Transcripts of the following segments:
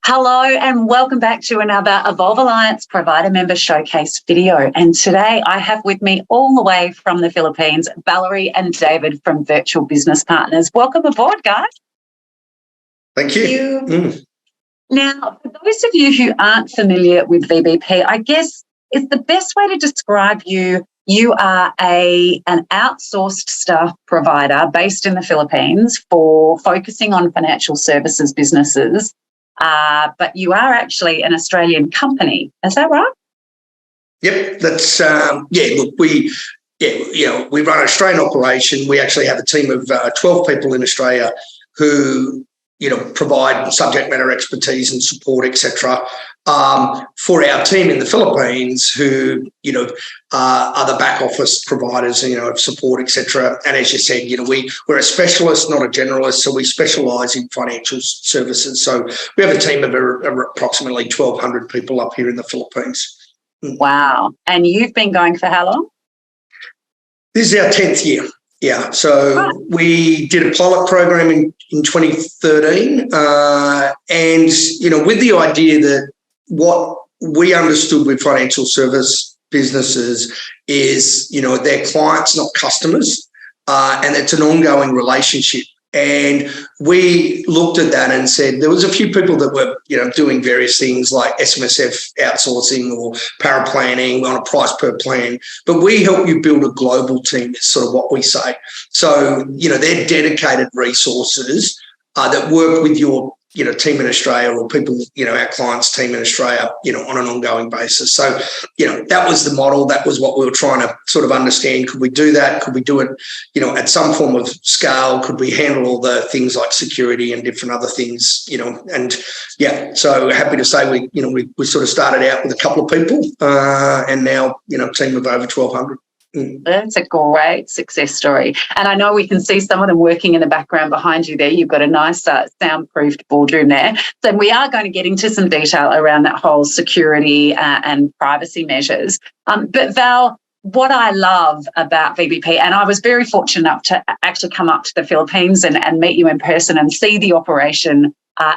Hello and welcome back to another Evolve Alliance Provider Member Showcase video. And today I have with me all the way from the Philippines, Valery and David from Virtual Business Partners. Welcome aboard, guys. Thank you. Now, for those of you who aren't familiar with VBP, I guess it's the best way to describe you. You are an outsourced staff provider based in the Philippines for focusing on financial services businesses. But you are actually an Australian company. Is that right? Yep, that's look, we run an Australian operation. We actually have a team of 12 people in Australia who provide subject matter expertise and support, etc. For our team in the Philippines, who are the back office providers, of support, etc. And as you said, we're a specialist, not a generalist, so we specialise in financial services. So we have a team of approximately 1,200 people up here in the Philippines. Wow! And you've been going for how long? This is our 10th year. Yeah, so we did a pilot program in 2013, and with the idea that what we understood with financial service businesses is, they're clients, not customers, and it's an ongoing relationship. And we looked at that and said there was a few people that were, doing various things like SMSF outsourcing or paraplanning on a price per plan. But we help you build a global team is sort of what we say. So, they're dedicated resources that work with your, team in Australia or people, our clients' team in Australia, on an ongoing basis. So, that was the model. That was what we were trying to sort of understand. Could we do that? Could we do it, at some form of scale? Could we handle all the things like security and different other things, and so happy to say we sort of started out with a couple of people and now, a team of over 1,200. That's a great success story. And I know we can see some of them working in the background behind you there. You've got a nice soundproofed boardroom there. So we are going to get into some detail around that whole security and privacy measures. But Val, what I love about VBP, and I was very fortunate enough to actually come up to the Philippines and meet you in person and see the operation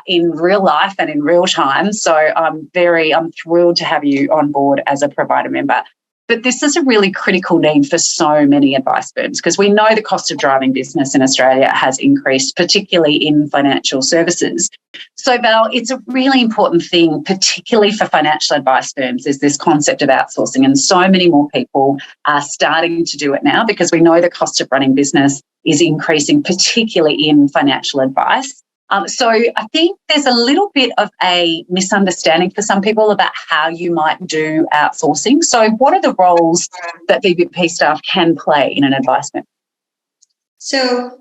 in real life and in real time. So I'm thrilled to have you on board as a provider member. But this is a really critical need for so many advice firms because we know the cost of driving business in Australia has increased, particularly in financial services. So, Val, it's a really important thing, particularly for financial advice firms, is this concept of outsourcing. And so many more people are starting to do it now because we know the cost of running business is increasing, particularly in financial advice. So I think there's a little bit of a misunderstanding for some people about how you might do outsourcing. So what are the roles that VBP staff can play in an advice firm? So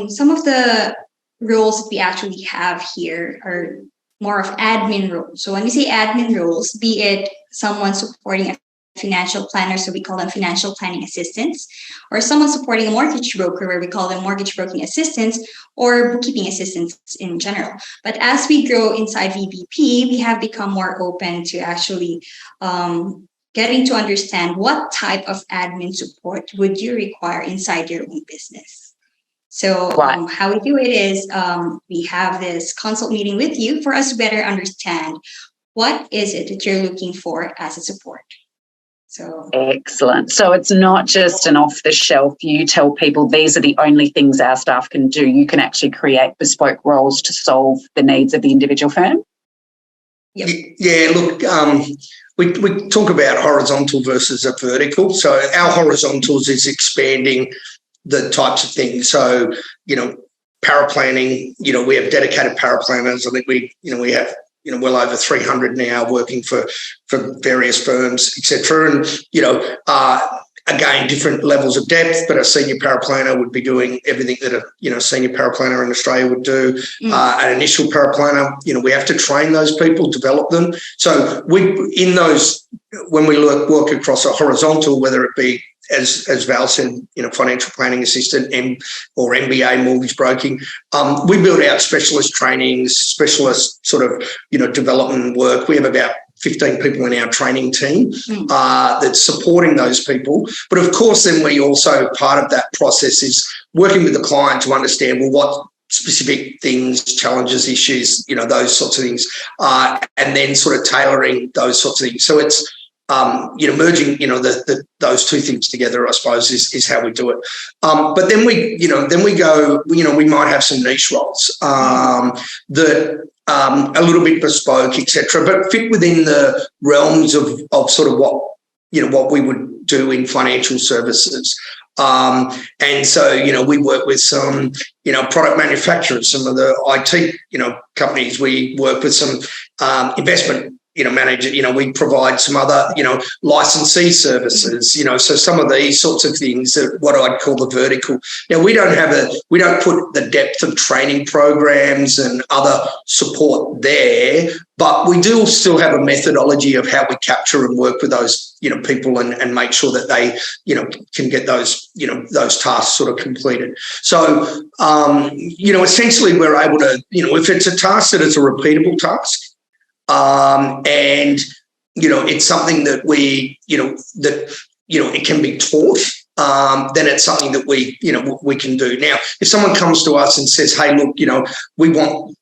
some of the roles that we actually have here are more of admin roles. So when we say admin roles, be it someone supporting a financial planner, so we call them financial planning assistants, or someone supporting a mortgage broker, where we call them mortgage broking assistants, or bookkeeping assistants in general. But as we grow inside VBP, we have become more open to actually getting to understand what type of admin support would you require inside your own business. So how we do it is we have this consult meeting with you for us to better understand what is it that you're looking for as a support. So excellent. So it's not just an off-the-shelf, you tell people these are the only things our staff can do. You can actually create bespoke roles to solve the needs of the individual firm? Yep. Yeah, look, we talk about horizontal versus a vertical. So our horizontals is expanding the types of things. So, paraplanning, we have dedicated paraplanners. I think we have well over 300 now working for various firms, etc. And, again, different levels of depth, but a senior paraplanner would be doing everything that a senior paraplanner in Australia would do. An initial paraplanner, we have to train those people, develop them. So when we work across a horizontal, whether it be as Val said, financial planning assistant or MBA mortgage broking, we build out specialist trainings, specialist sort of, development work. We have about 15 people in our training team that's supporting those people. But of course, then we also, part of that process is working with the client to understand, well, specific things, challenges, issues, those sorts of things, and then sort of tailoring those sorts of things. So it's, merging, those two things together, I suppose, is how we do it. But then we go, we might have some niche roles that a little bit bespoke, etc., but fit within the realms of sort of what we would do in financial services. And so, we work with some, product manufacturers, some of the IT, companies. We work with some investment, manager, we provide some other, licensee services, so some of these sorts of things are what I'd call the vertical. Now, we don't put the depth of training programs and other support there, but we do still have a methodology of how we capture and work with those, people and make sure that they, can get those, those tasks sort of completed. So, essentially we're able to, if it's a task that is a repeatable task, and it's something that we it can be taught, then it's something that we can do. Now, if someone comes to us and says, hey, look, we want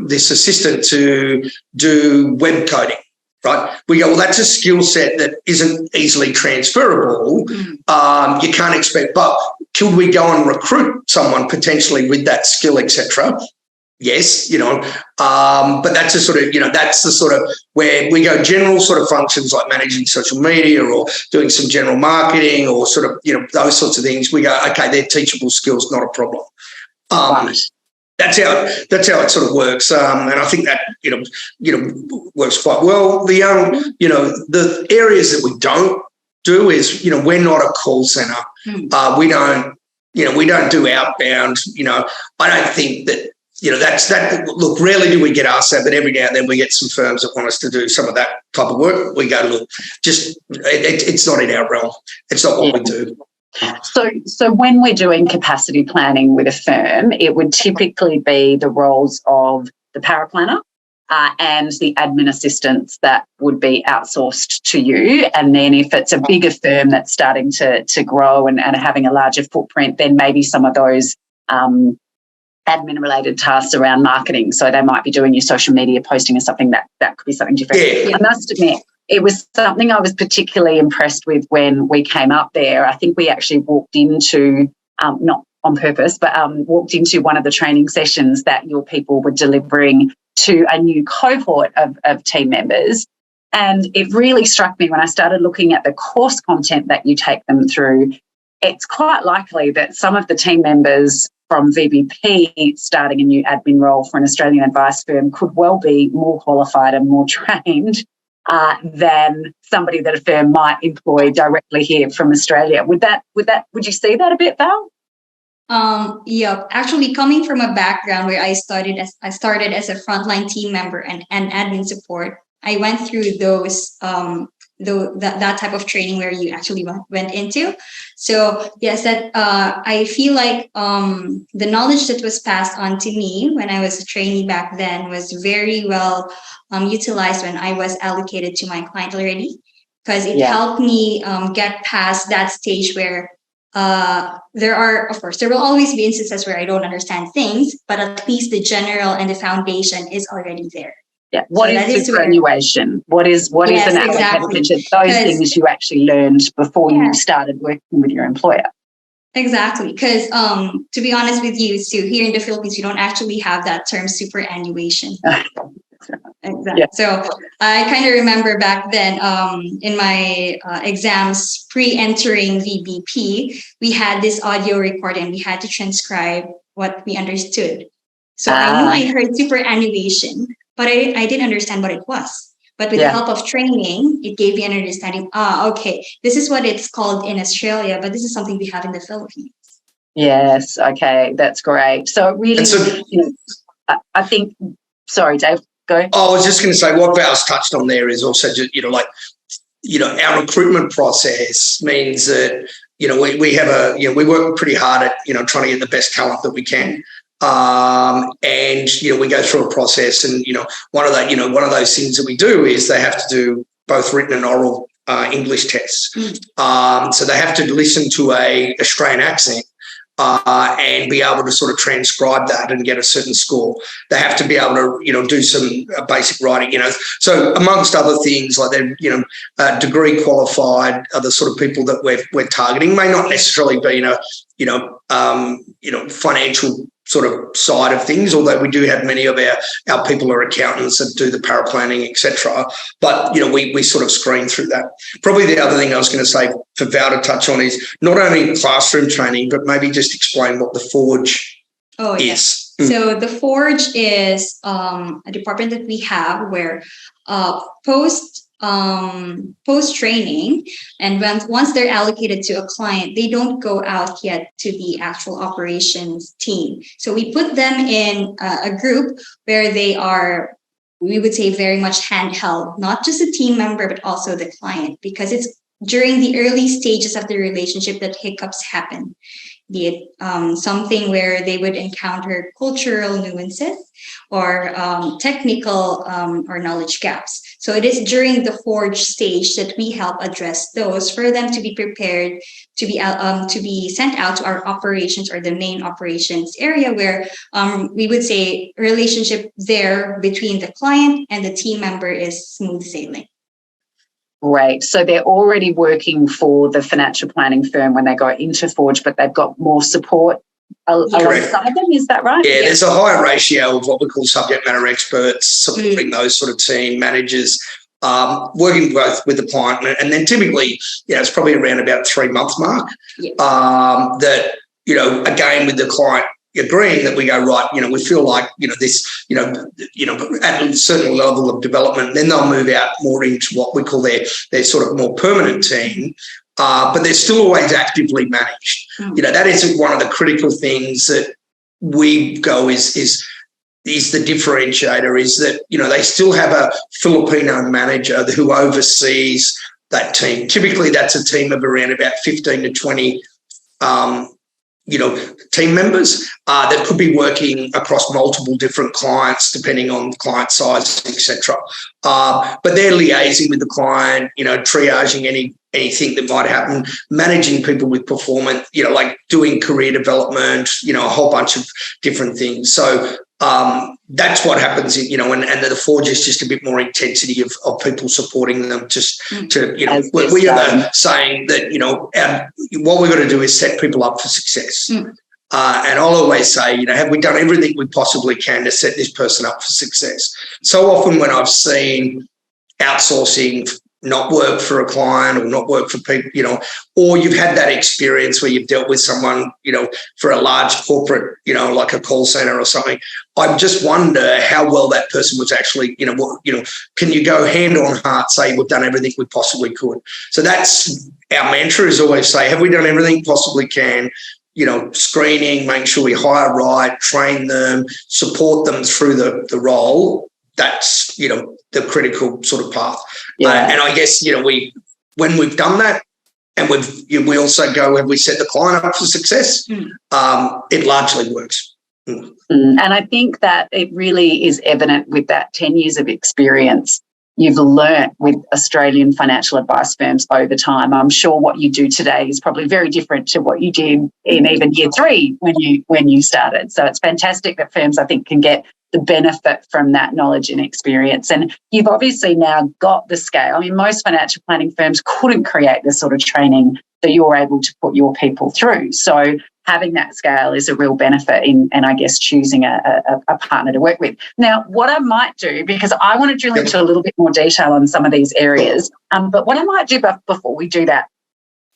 this assistant to do web coding, right? We go, well, that's a skill set that isn't easily transferable. You can't expect, but could we go and recruit someone potentially with that skill, etc.? Yes, but that's a sort of, that's the sort of where we go general sort of functions like managing social media or doing some general marketing or sort of, those sorts of things. We go, okay, they're teachable skills, not a problem. Right. That's how it sort of works. And I think that, works quite well. The areas that we don't do is, we're not a call center. We don't do outbound. I don't think that, that's that. Look, rarely do we get asked that, but every now and then we get some firms that want us to do some of that type of work. We go, look, it's not in our realm. It's not what we do. So when we're doing capacity planning with a firm, it would typically be the roles of the paraplanner and the admin assistants that would be outsourced to you. And then if it's a bigger firm that's starting to grow and having a larger footprint, then maybe some of those admin-related tasks around marketing. So they might be doing your social media posting or something that could be something different. Yeah. I must admit, it was something I was particularly impressed with when we came up there. I think we actually walked into, not on purpose, but walked into one of the training sessions that your people were delivering to a new cohort of team members. And it really struck me when I started looking at the course content that you take them through. It's quite likely that some of the team members from VBP starting a new admin role for an Australian advice firm could well be more qualified and more trained than somebody that a firm might employ directly here from Australia. Would you see that a bit, Val? Yeah, actually coming from a background where I started as a frontline team member and admin support, I went through those that type of training where you actually went into. So yes, that I feel like the knowledge that was passed on to me when I was a trainee back then was very well utilized when I was allocated to my client already, because it helped me get past that stage where there will always be instances where I don't understand things, but at least the general and the foundation is already there. Yeah. What is superannuation? What is an application? Those things you actually learned before you started working with your employer. Exactly. Because to be honest with you, Sue, here in the Philippines, you don't actually have that term superannuation. Exactly. Yeah. So I kind of remember back then in my exams pre-entering VBP, we had this audio recording. We had to transcribe what we understood. So I knew I heard superannuation, but I didn't understand what it was. But with the help of training, it gave me an understanding. Okay, this is what it's called in Australia, but this is something we have in the Philippines. Yes. Okay, that's great. So it really, I think. Sorry, Dave. Go. I was just going to say what Val's touched on there is also just, our recruitment process means that, we have we work pretty hard at, trying to get the best talent that we can. And, we go through a process and, one of those things that we do is they have to do both written and oral English tests. So they have to listen to a Australian accent and be able to sort of transcribe that and get a certain score. They have to be able to, do some basic writing, So amongst other things, like they're, degree qualified are the sort of people that we're targeting. May not necessarily be in a, financial sort of side of things, although we do have many of our people are accountants that do the paraplanning, etc. But, we sort of screen through that. Probably the other thing I was going to say for Val to touch on is not only classroom training, but maybe just explain what the Forge is. So the Forge is a department that we have where post training, and once they're allocated to a client, they don't go out yet to the actual operations team. So we put them in a group where they are, we would say, very much handheld, not just a team member, but also the client, because it's during the early stages of the relationship that hiccups happen, be it something where they would encounter cultural nuances or technical or knowledge gaps. So it is during the Forge stage that we help address those for them to be prepared to be sent out to our operations or the main operations area, where we would say relationship there between the client and the team member is smooth sailing. Great. So they're already working for the financial planning firm when they go into Forge, but they've got more support alongside them. Is that right? Yeah, there's a higher ratio of what we call subject matter experts supporting those sort of team managers, working both with the client, and then typically, it's probably around about 3 month mark. That again with the client agreeing that we go, right, we feel like this, at a certain level of development, then they'll move out more into what we call their sort of more permanent team. But they're still always actively managed. That is one of the critical things that we go is the differentiator, is that, they still have a Filipino manager who oversees that team. Typically that's a team of around about 15 to 20 team members that could be working across multiple different clients depending on client size, etc. But they're liaising with the client, triaging anything that might happen, managing people with performance, like doing career development, a whole bunch of different things. So that's what happens, and the Forge is just a bit more intensity of people supporting them just to, we are saying that, what we've got to do is set people up for success. And I'll always say, have we done everything we possibly can to set this person up for success? So often when I've seen outsourcing not work for a client or not work for people, or you've had that experience where you've dealt with someone, for a large corporate, like a call center or something, I just wonder how well that person was actually, can you go hand on heart say we've done everything we possibly could? So that's our mantra, is always say, have we done everything we possibly can? Screening, making sure we hire right, train them, support them through the role. That's, the critical sort of path. And I guess, when we've done that and we also go, have we set the client up for success? It largely works. And I think that it really is evident with that 10 years of experience you've learnt with Australian financial advice firms over time. I'm sure what you do today is probably very different to what you did in even year 3 when you started. So it's fantastic that firms, I think, can get the benefit from that knowledge and experience. And you've obviously now got the scale. I mean, most financial planning firms couldn't create the sort of training that you're able to put your people through. So having that scale is a real benefit in, and I guess, choosing a partner to work with. Now, what I might do, because I want to drill into a little bit more detail on some of these areas, but what I might do before we do that,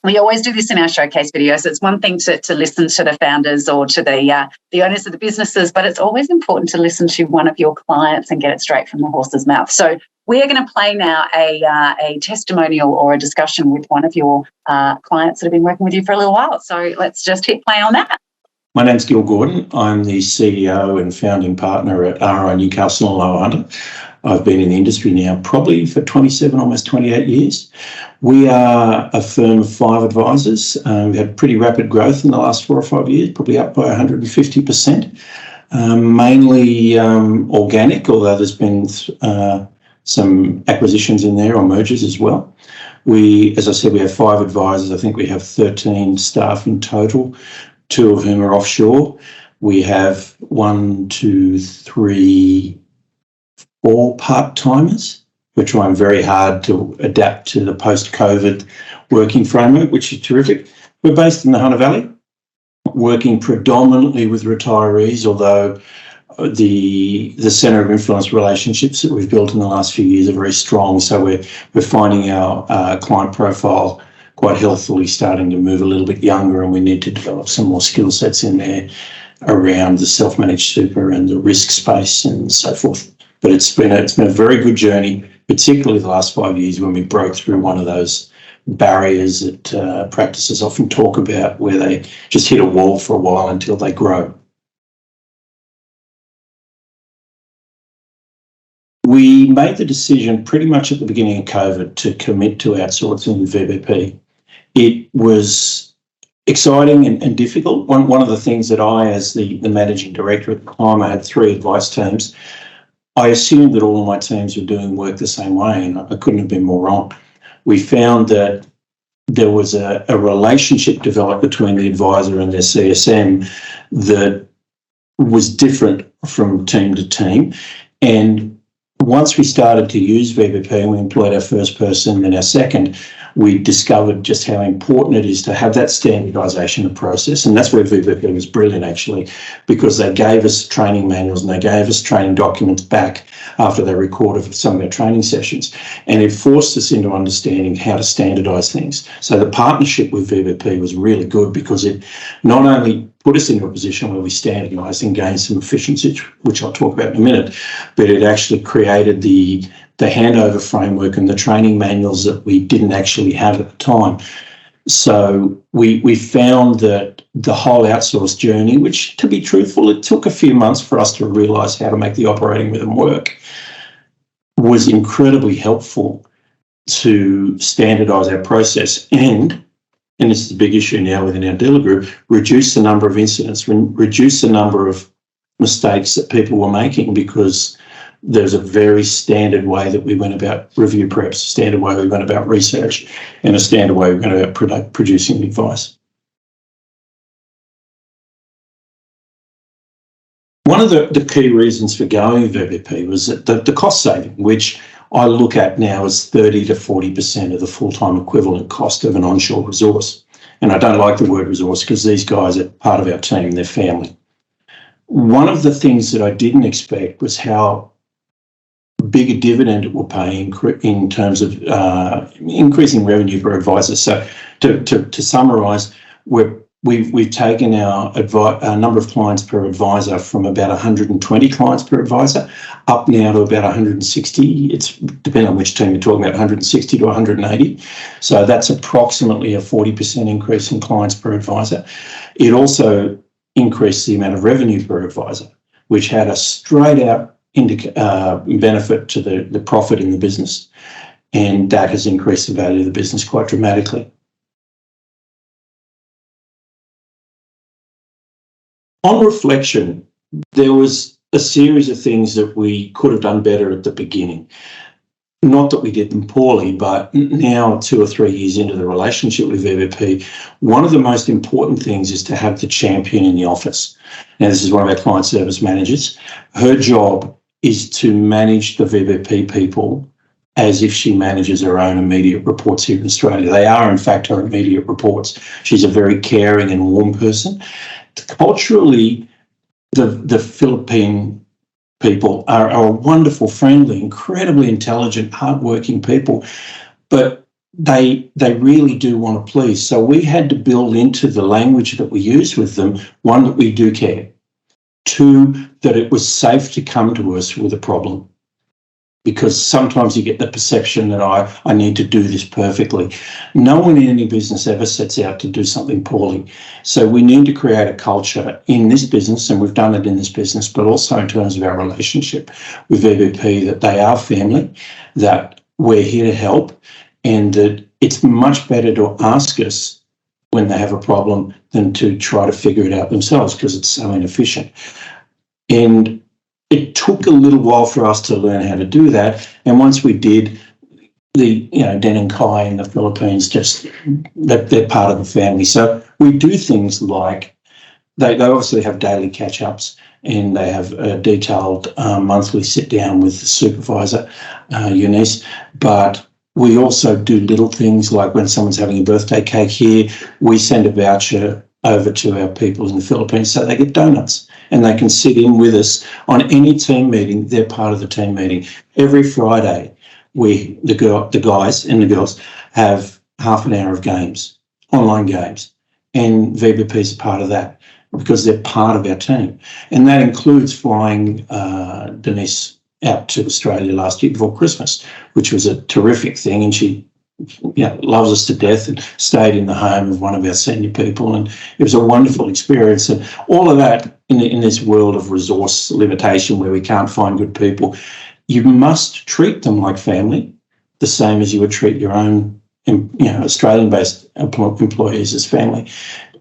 we always do this in our showcase videos. It's one thing to listen to the founders or to the owners of the businesses, but it's always important to listen to one of your clients and get it straight from the horse's mouth. So we are going to play now a testimonial or a discussion with one of your clients that have been working with you for a little while. So let's just hit play on that. My name's Gil Gordon. I'm the CEO and founding partner at RI Jakosalem Lower Hunter. I've been in the industry now probably for 27, almost 28 years. We are a firm of 5 advisors. We've had pretty rapid growth in the last 4 or 5 years, probably up by 150%, mainly organic, although there's been some acquisitions in there or mergers as well. As I said, we have 5 advisors. I think we have 13 staff in total. 2 of whom are offshore. We have 1, 2, 3, 4 part-timers. We're trying very hard to adapt to the post-COVID working framework, which is terrific. We're based in the Hunter Valley, working predominantly with retirees, although the centre of influence relationships that we've built in the last few years are very strong. So we're finding our client profile quite healthily starting to move a little bit younger, and we need to develop some more skill sets in there around the self-managed super and the risk space and so forth. But it's been a very good journey, particularly the last 5 years when we broke through one of those barriers that practices often talk about, where they just hit a wall for a while until they grow. We made the decision pretty much at the beginning of COVID to commit to outsourcing VBP. It was exciting and difficult. One of the things that I, as the managing director at the time, I had 3 advice teams. I assumed that all of my teams were doing work the same way, and I couldn't have been more wrong. We found that there was a relationship developed between the advisor and their CSM that was different from team to team. And once we started to use VBP and we employed our first person and our second, we discovered just how important it is to have that standardisation of process. And that's where VBP was brilliant, actually, because they gave us training manuals and they gave us training documents back after they recorded some of our training sessions. And it forced us into understanding how to standardise things. So the partnership with VBP was really good because it not only put us into a position where we standardised and gained some efficiency, which I'll talk about in a minute, but it actually created the handover framework and the training manuals that we didn't actually have at the time. So we found that the whole outsource journey, which, to be truthful, it took a few months for us to realise how to make the operating rhythm work, was incredibly helpful to standardise our process and this is the big issue now within our dealer group, reduce the number of incidents, reduce the number of mistakes that people were making, because there's a very standard way that we went about review preps, a standard way we went about research, and a standard way we went about producing advice. One of the key reasons for going with VBP was that the cost saving, which I look at now as 30 to 40% of the full-time equivalent cost of an onshore resource. And I don't like the word resource because these guys are part of our team, they're family. One of the things that I didn't expect was how big a dividend it will pay in terms of increasing revenue per advisor. So to summarise, we've taken our number of clients per advisor from about 120 clients per advisor up now to about 160. It's depending on which team you're talking about, 160 to 180. So that's approximately a 40% increase in clients per advisor. It also increased the amount of revenue per advisor, which had a straight out benefit to the profit in the business. And that has increased the value of the business quite dramatically. On reflection, there was a series of things that we could have done better at the beginning. Not that we did them poorly, but now 2 or 3 years into the relationship with VBP, one of the most important things is to have the champion in the office. Now, this is one of our client service managers. Her job is to manage the VBP people as if she manages her own immediate reports here in Australia. They are, in fact, her immediate reports. She's a very caring and warm person. Culturally, the Philippine people are wonderful, friendly, incredibly intelligent, hardworking people, but they really do want to please. So we had to build into the language that we use with them, 1, that we do care, 2, that it was safe to come to us with a problem. Because sometimes you get the perception that I need to do this perfectly. No one in any business ever sets out to do something poorly. So we need to create a culture in this business, and we've done it in this business, but also in terms of our relationship with VBP, that they are family, that we're here to help, and that it's much better to ask us when they have a problem than to try to figure it out themselves, because it's so inefficient. And it took a little while for us to learn how to do that. And once we did, Den and Kai in the Philippines, they're part of the family. So we do things like they obviously have daily catch-ups, and they have a detailed monthly sit-down with the supervisor, Eunice. But we also do little things like when someone's having a birthday cake here, we send a voucher over to our people in the Philippines so they get donuts, and they can sit in with us on any team meeting. They're part of the team meeting. Every Friday, the guys and the girls have half an hour of games, online games, and VBP is a part of that because they're part of our team. And that includes flying Denise out to Australia last year before Christmas, which was a terrific thing. And she loves us to death and stayed in the home of one of our senior people. And it was a wonderful experience. And all of that in this world of resource limitation where we can't find good people, you must treat them like family, the same as you would treat your own Australian-based employees as family.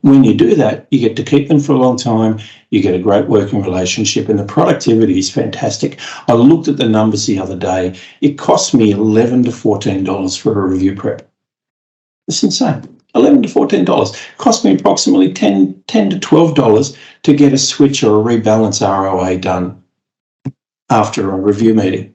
When you do that, you get to keep them for a long time, you get a great working relationship, and the productivity is fantastic. I looked at the numbers the other day. It cost me $11 to $14 for a review prep. It's insane. $11 to $14. Cost me approximately $10 to $12 to get a switch or a rebalance ROA done after a review meeting.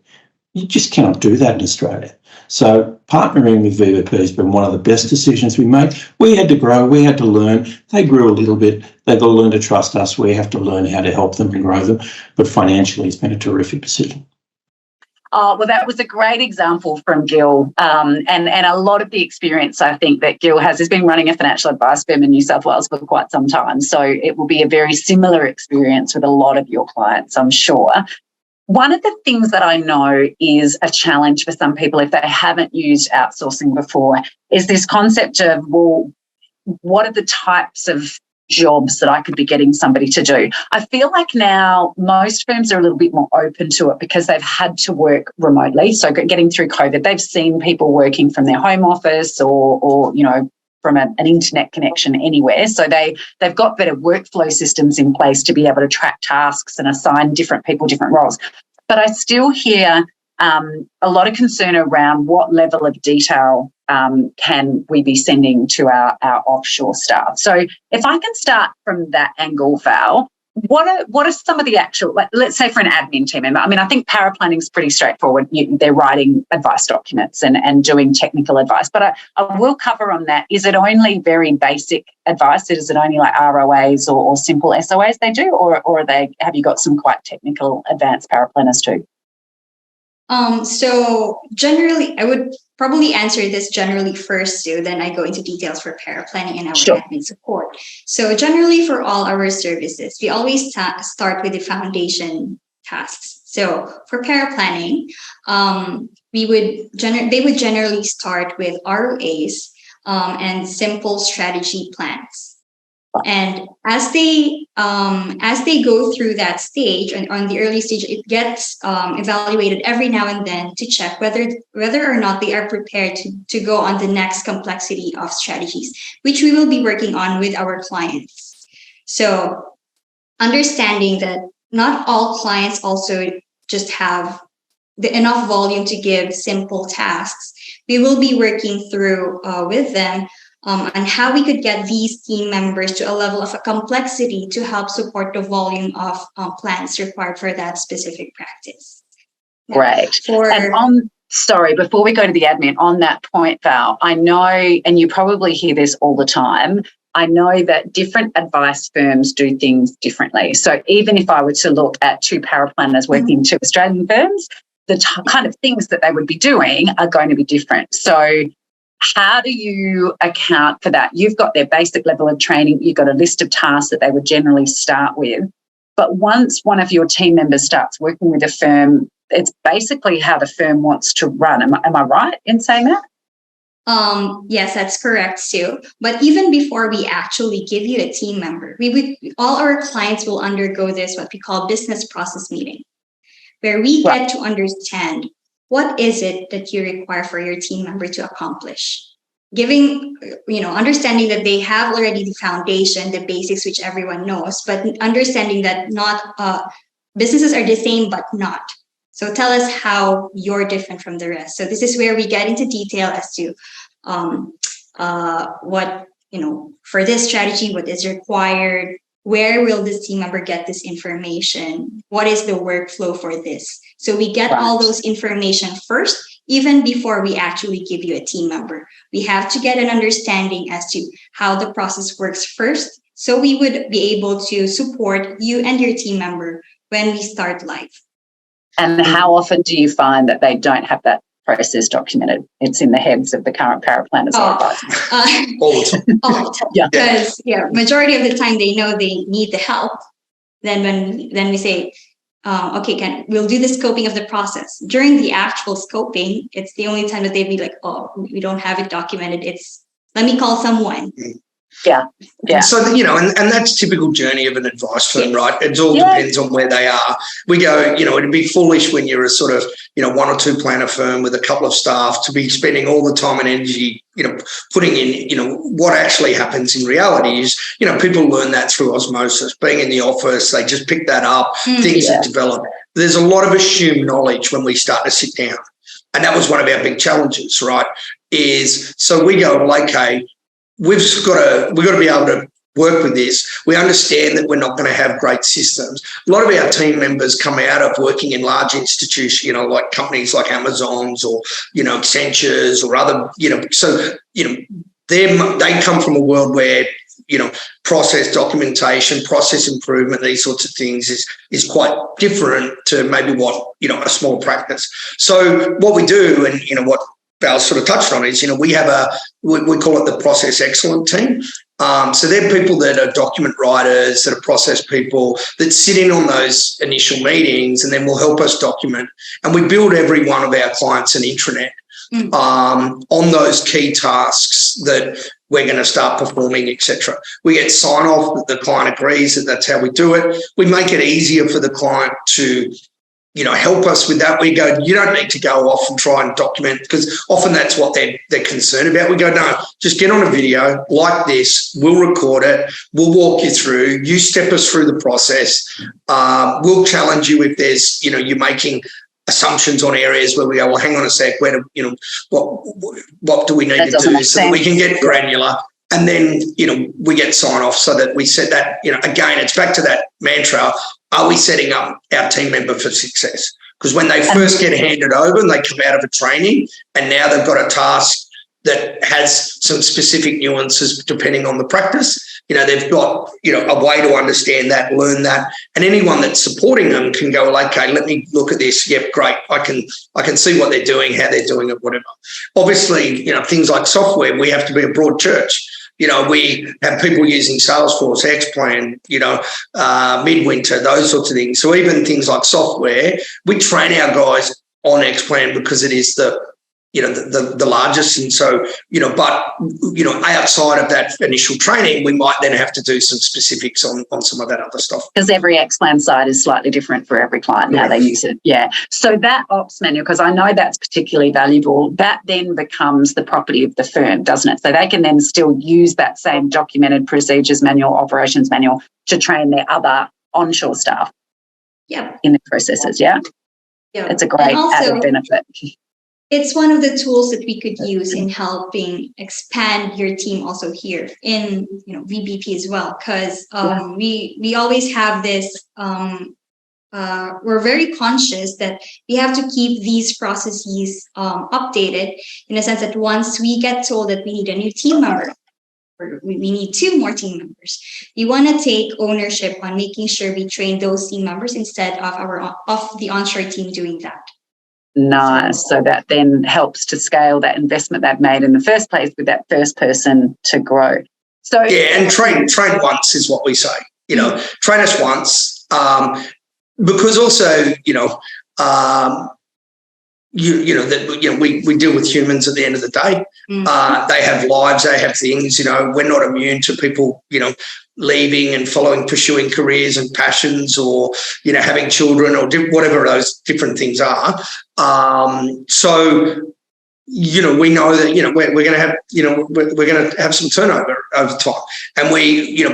You just cannot do that in Australia. So partnering with VBP has been one of the best decisions we made. We had to grow, we had to learn. They grew a little bit. They've got to learn to trust us. We have to learn how to help them and grow them. But financially, it's been a terrific decision. Oh, well, that was a great example from Gil, and a lot of the experience I think that Gil has been running a financial advice firm in New South Wales for quite some time. So it will be a very similar experience with a lot of your clients, I'm sure. One of the things that I know is a challenge for some people if they haven't used outsourcing before is this concept of, well, what are the types of jobs that I could be getting somebody to do? I feel like now most firms are a little bit more open to it because they've had to work remotely. So getting through COVID, they've seen people working from their home office or from an internet connection anywhere. So they've got better workflow systems in place to be able to track tasks and assign different people different roles. But I still hear a lot of concern around what level of detail can we be sending to our offshore staff. So if I can start from that angle, Val, what are some of the actual, let's say for an admin team member, I mean, I think paraplanning is pretty straightforward. They're writing advice documents and doing technical advice, but I will cover on that. Is it only very basic advice? Is it only like ROAs or simple SOAs they do, or have you got some quite technical advanced paraplanners too? So generally, I would probably answer this generally first, Sue, then I go into details for paraplanning and our admin support. So generally for all our services, we always start with the foundation tasks. So for paraplanning, they would generally start with ROAs and simple strategy plans. And as they go through that stage, and on the early stage, it gets evaluated every now and then to check whether or not they are prepared to go on the next complexity of strategies, which we will be working on with our clients. So understanding that not all clients also just have enough volume to give simple tasks, we will be working through with them on how we could get these team members to a level of a complexity to help support the volume of plans required for that specific practice. Great. Sorry, before we go to the admin, on that point, Val, I know, and you probably hear this all the time, I know that different advice firms do things differently. So even if I were to look at two paraplanners working in two Australian firms, the kind of things that they would be doing are going to be different. So how do you account for that? You've got their basic level of training. You've got a list of tasks that they would generally start with. But once one of your team members starts working with a firm, it's basically how the firm wants to run. Am I right in saying that? Yes, that's correct, Sue. But even before we actually give you a team member, all our clients will undergo this, what we call business process meeting, where we get to understand what is it that you require for your team member to accomplish? Giving, understanding that they have already the foundation, the basics, which everyone knows, but understanding that not businesses are the same, but not. So tell us how you're different from the rest. So this is where we get into detail as to what, for this strategy, what is required, where will this team member get this information? What is the workflow for this? So we get all those information first, even before we actually give you a team member. We have to get an understanding as to how the process works first, so we would be able to support you and your team member when we start live. And how often do you find that they don't have that process documented? It's in the heads of the current paraplanners. All the time. All the time. Yeah. Because majority of the time they know they need the help. Then when we say, okay, we'll do the scoping of the process. During the actual scoping, it's the only time that they'd be like, oh, we don't have it documented. It's, let me call someone. Yeah. And so, and that's typical journey of an advice firm, right? It all depends on where they are. We go, it'd be foolish when you're a sort of, one or two planner firm with a couple of staff to be spending all the time and energy, putting in, what actually happens in reality is, people learn that through osmosis. Being in the office, they just pick that up, things that develop. There's a lot of assumed knowledge when we start to sit down. And that was one of our big challenges, right? So we go, well, okay, we've got to be able to work with this. We understand that we're not going to have great systems. A lot of our team members come out of working in large institutions, like companies like Amazon's or, Accenture's or other, so, they come from a world where, process documentation, process improvement, these sorts of things is quite different to maybe what, a small practice. So what we do and, what Val sort of touched on is, we have we call it the process excellent team. So they're people that are document writers, that are process people that sit in on those initial meetings and then will help us document. And we build every one of our clients an intranet on those key tasks that we're going to start performing, etc. We get sign off that the client agrees that that's how we do it. We make it easier for the client to help us with that. We go, you don't need to go off and try and document, because often that's what they're concerned about. We go, no, just get on a video like this. We'll record it. We'll walk you through. You step us through the process. We'll challenge you if there's, you're making assumptions on areas where we go, well, hang on a sec, where do, what do we need to do so that we can get granular? And then, we get sign off so that we set that, again, it's back to that mantra. Are we setting up our team member for success? Because when they first get handed over and they come out of a training and now they've got a task that has some specific nuances depending on the practice, they've got, a way to understand that, learn that. And anyone that's supporting them can go, well, okay, let me look at this. Yep, great. I can see what they're doing, how they're doing it, whatever. Obviously, things like software, we have to be a broad church. We have people using Salesforce, Xplan, Midwinter, those sorts of things. So even things like software, we train our guys on Xplan because it is the largest. And so, but outside of that initial training, we might then have to do some specifics on some of that other stuff. Because every Xplan site is slightly different for every client, how they use it. Yeah. So that ops manual, because I know that's particularly valuable, that then becomes the property of the firm, doesn't it? So they can then still use that same documented procedures manual, operations manual to train their other onshore staff in the processes. Yeah. It's a great added benefit. It's one of the tools that we could use in helping expand your team also here in VBP as well, because we always have this. We're very conscious that we have to keep these processes updated, in a sense that once we get told that we need a new team member, or we need 2 more team members, we want to take ownership on making sure we train those team members instead of the onshore team doing that. Nice. So that then helps to scale that investment they've made in the first place with that first person to grow. So and train once is what we say. Train us once, because also we deal with humans at the end of the day. They have lives, they have things. We're not immune to people leaving and pursuing careers and passions, or having children, or whatever those different things are. So we know that we're going to have we're going to have some turnover over time, and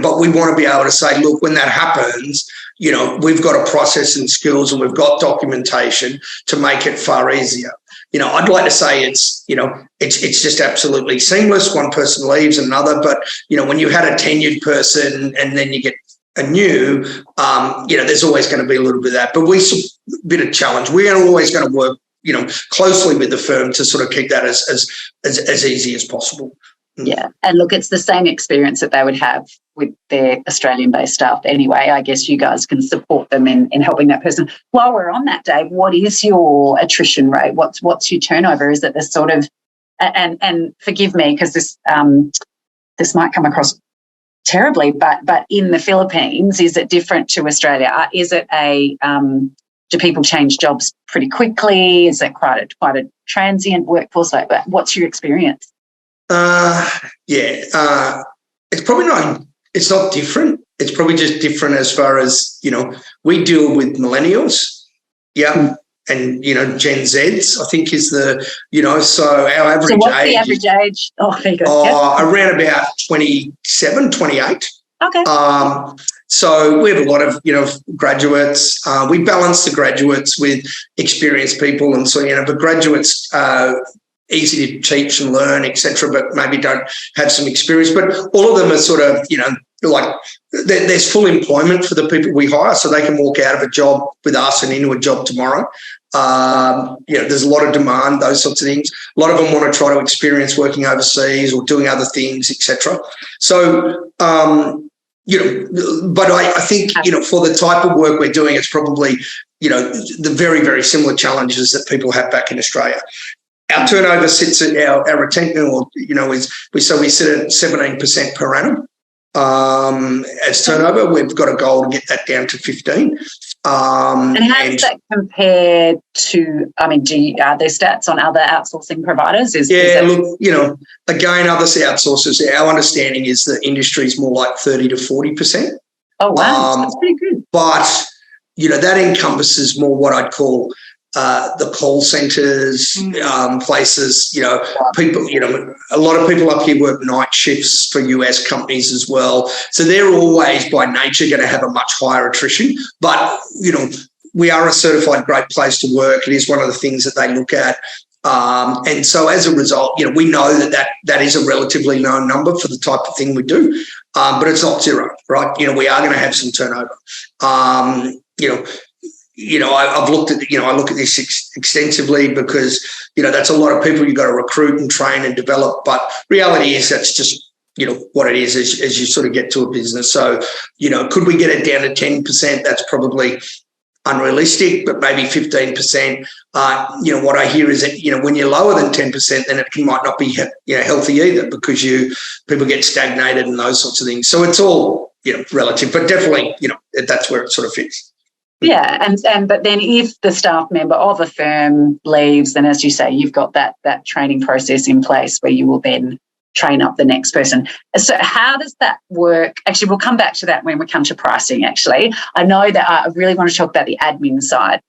but we want to be able to say, look, when that happens, we've got a process and skills, and we've got documentation to make it far easier. I'd like to say it's just absolutely seamless. One person leaves, another, but when you had a tenured person and then you get new, there's always going to be a little bit of that. But a bit of challenge. We are always going to work, closely with the firm to sort of keep that as easy as possible. Yeah. And look, it's the same experience that they would have with their Australian-based staff anyway. I guess you guys can support them in helping that person. While we're on that, Dave, what is your attrition rate? What's your turnover? Is it the sort of, and forgive me because this might come across terribly, but in the Philippines, is it different to Australia? Is it do people change jobs pretty quickly? Is it quite a transient workforce? What's your experience? It's probably not. It's not different. It's probably just different as far as we deal with millennials, and Gen Zs. I think is the so our average age. So what's the average age? Oh, very good. Around about 27, 28. Okay. So we have a lot of graduates. We balance the graduates with experienced people, and so but graduates easy to teach and learn, etc., but maybe don't have some experience. But all of them are sort of, like there's full employment for the people we hire, so they can walk out of a job with us and into a job tomorrow. There's a lot of demand, those sorts of things. A lot of them want to try to experience working overseas or doing other things, etc. So, but I think, for the type of work we're doing, it's probably, the very, very similar challenges that people have back in Australia. Our turnover sits at our retention, we sit at 17% per annum as turnover. We've got a goal to get that down to 15. And how does that compare to? I mean, are there stats on other outsourcing providers? Look, again, other outsourcers. Our understanding is the industry is more like 30 to 40%. Oh wow, that's pretty good. But that encompasses more what I'd call the call centres, places, people, a lot of people up here work night shifts for US companies as well. So they're always by nature going to have a much higher attrition. But, we are a certified great place to work. It is one of the things that they look at. And so as a result, we know that is a relatively low number for the type of thing we do, but it's not zero, right? We are going to have some turnover. I've looked at, I look at this extensively because, that's a lot of people you've got to recruit and train and develop. But reality is that's just, what it is as you sort of get to a business. So, could we get it down to 10%? That's probably unrealistic, but maybe 15%. What I hear is that, when you're lower than 10%, then it might not be, healthy either because people get stagnated and those sorts of things. So it's all, relative, but definitely, that's where it sort of fits. Yeah, but then if the staff member of a firm leaves, then as you say, you've got that training process in place where you will then train up the next person. So how does that work? Actually, we'll come back to that when we come to pricing, actually. I know that I really want to talk about the admin side.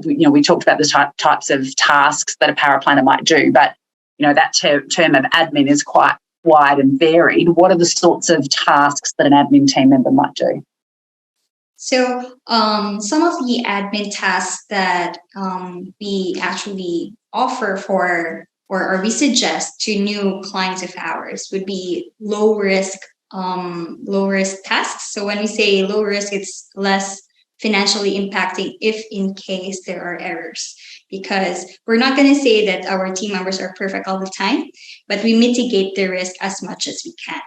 We talked about the types of tasks that a paraplanner might do, but, that term of admin is quite wide and varied. What are the sorts of tasks that an admin team member might do? So some of the admin tasks that we actually offer or we suggest to new clients of ours would be low risk tasks. So when we say low risk, it's less financially impacting if in case there are errors, because we're not going to say that our team members are perfect all the time, but we mitigate the risk as much as we can.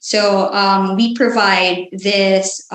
So we provide this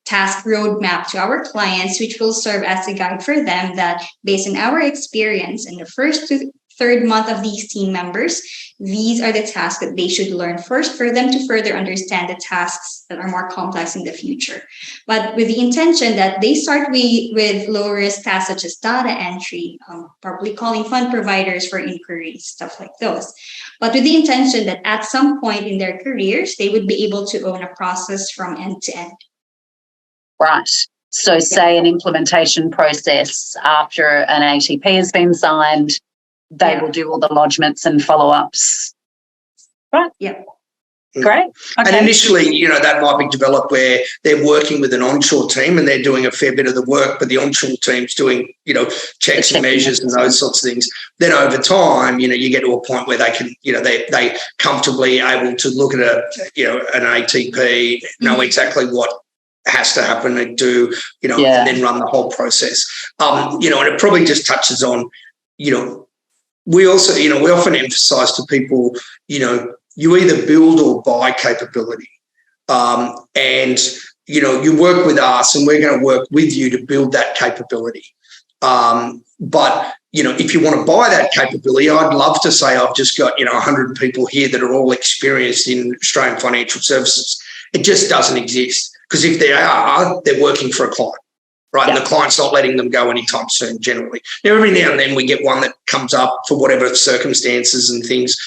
task roadmap to our clients, which will serve as a guide for them that based on our experience in the first to third month of these team members, these are the tasks that they should learn first for them to further understand the tasks that are more complex in the future. But with the intention that they start with low-risk tasks such as data entry, probably calling fund providers for inquiries, stuff like those. But with the intention that at some point in their careers, they would be able to own a process from end to end. Right. So say an implementation process after an ATP has been signed, they will do all the lodgements and follow-ups. Right. Yeah. Great. Okay. And initially, that might be developed where they're working with an onshore team and they're doing a fair bit of the work, but the onshore team's doing, checks and measures and those sorts of things. Then over time, you get to a point where they can, they comfortably able to look at an ATP, know exactly what has to happen and do, and then run the whole process. And it probably just touches on, we also, we often emphasize to people, you either build or buy capability. And, you work with us and we're going to work with you to build that capability. But, if you want to buy that capability, I'd love to say I've just got, 100 people here that are all experienced in Australian financial services. It just doesn't exist, because if they are, they're working for a client. Right, and the client's not letting them go anytime soon, generally. Now, every now and then we get one that comes up for whatever circumstances and things.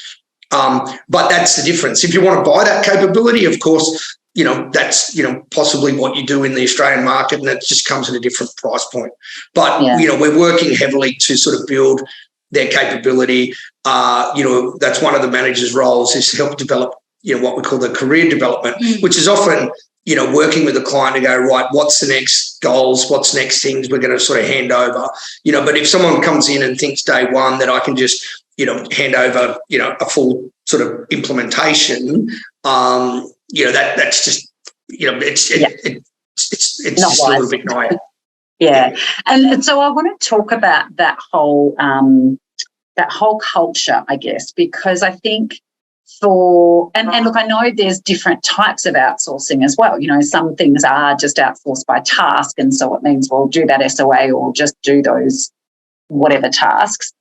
But that's the difference. If you want to buy that capability, of course, that's, possibly what you do in the Australian market, and that just comes at a different price point. But, we're working heavily to sort of build their capability. That's one of the manager's roles, is to help develop, what we call the career development, which is often, working with the client to go, right, what's the next goals, what's next things we're going to sort of hand over. But if someone comes in and thinks day one that I can just, hand over, a full sort of implementation, that's just, it's just a little bit naive. Yeah. And so I want to talk about that whole culture, I guess, because I think and look, I know there's different types of outsourcing as well. Some things are just outsourced by task, and so it means we'll do that SOA or just do those whatever tasks.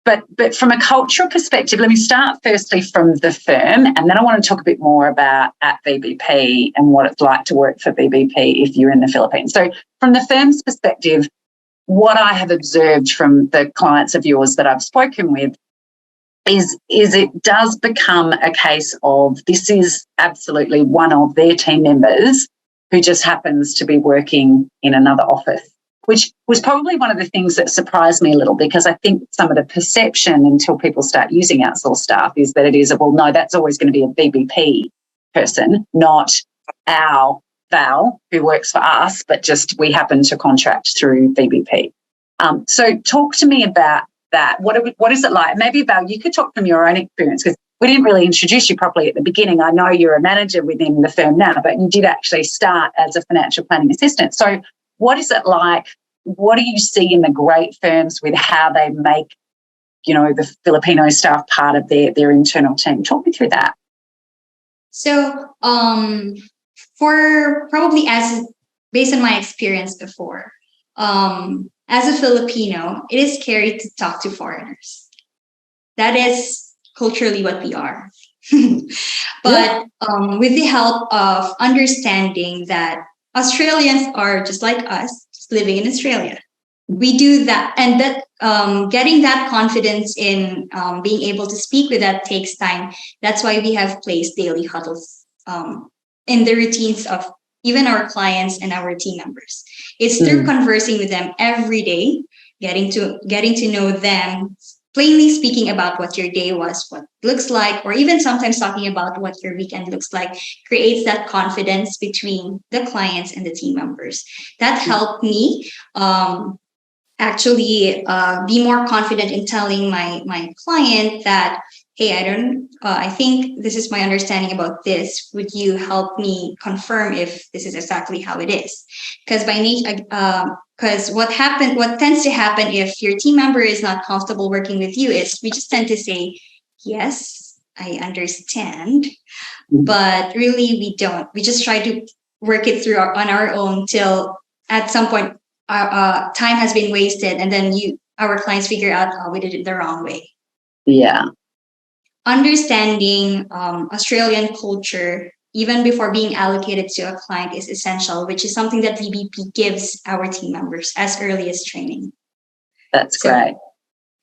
But from a cultural perspective, let me start firstly from the firm, and then I want to talk a bit more about at VBP and what it's like to work for VBP if you're in the Philippines. So from the firm's perspective, what I have observed from the clients of yours that I've spoken with is it does become a case of this is absolutely one of their team members who just happens to be working in another office, which was probably one of the things that surprised me a little, because I think some of the perception until people start using outsourced staff is that it is, well, no, that's always going to be a VBP person, not our Val who works for us, but just we happen to contract through VBP. So talk to me about that. What is it like? Maybe, Val, you could talk from your own experience, because we didn't really introduce you properly at the beginning. I know you're a manager within the firm now, but you did actually start as a financial planning assistant. So what is it like? What do you see in the great firms with how they make, the Filipino staff part of their internal team? Talk me through that. So for probably based on my experience before, as a Filipino, it is scary to talk to foreigners. That is culturally what we are. But with the help of understanding that Australians are just like us, just living in Australia, we do that. And that getting that confidence in being able to speak with that takes time. That's why we have placed daily huddles in the routines of even our clients and our team members. It's through conversing with them every day, getting to know them, plainly speaking about what your day was, what it looks like, or even sometimes talking about what your weekend looks like, creates that confidence between the clients and the team members. That helped me actually be more confident in telling my client that, hey, I think this is my understanding about this. Would you help me confirm if this is exactly how it is? Because what tends to happen if your team member is not comfortable working with you is we just tend to say, yes, I understand, but really we don't. We just try to work it through on our own till at some point time has been wasted, and then our clients figure out, we did it the wrong way. Yeah. Understanding Australian culture, even before being allocated to a client, is essential, which is something that VBP gives our team members as early as training. That's great.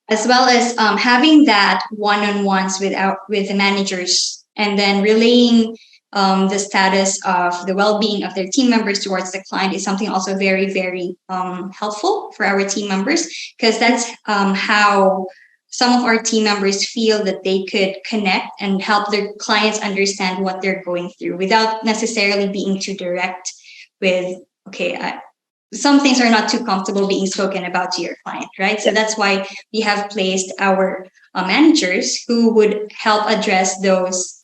As well as having that one-on-ones with the managers, and then relaying the status of the well-being of their team members towards the client is something also very, very helpful for our team members, because that's how some of our team members feel that they could connect and help their clients understand what they're going through without necessarily being too direct with, some things are not too comfortable being spoken about to your client, right? So that's why we have placed our managers who would help address those,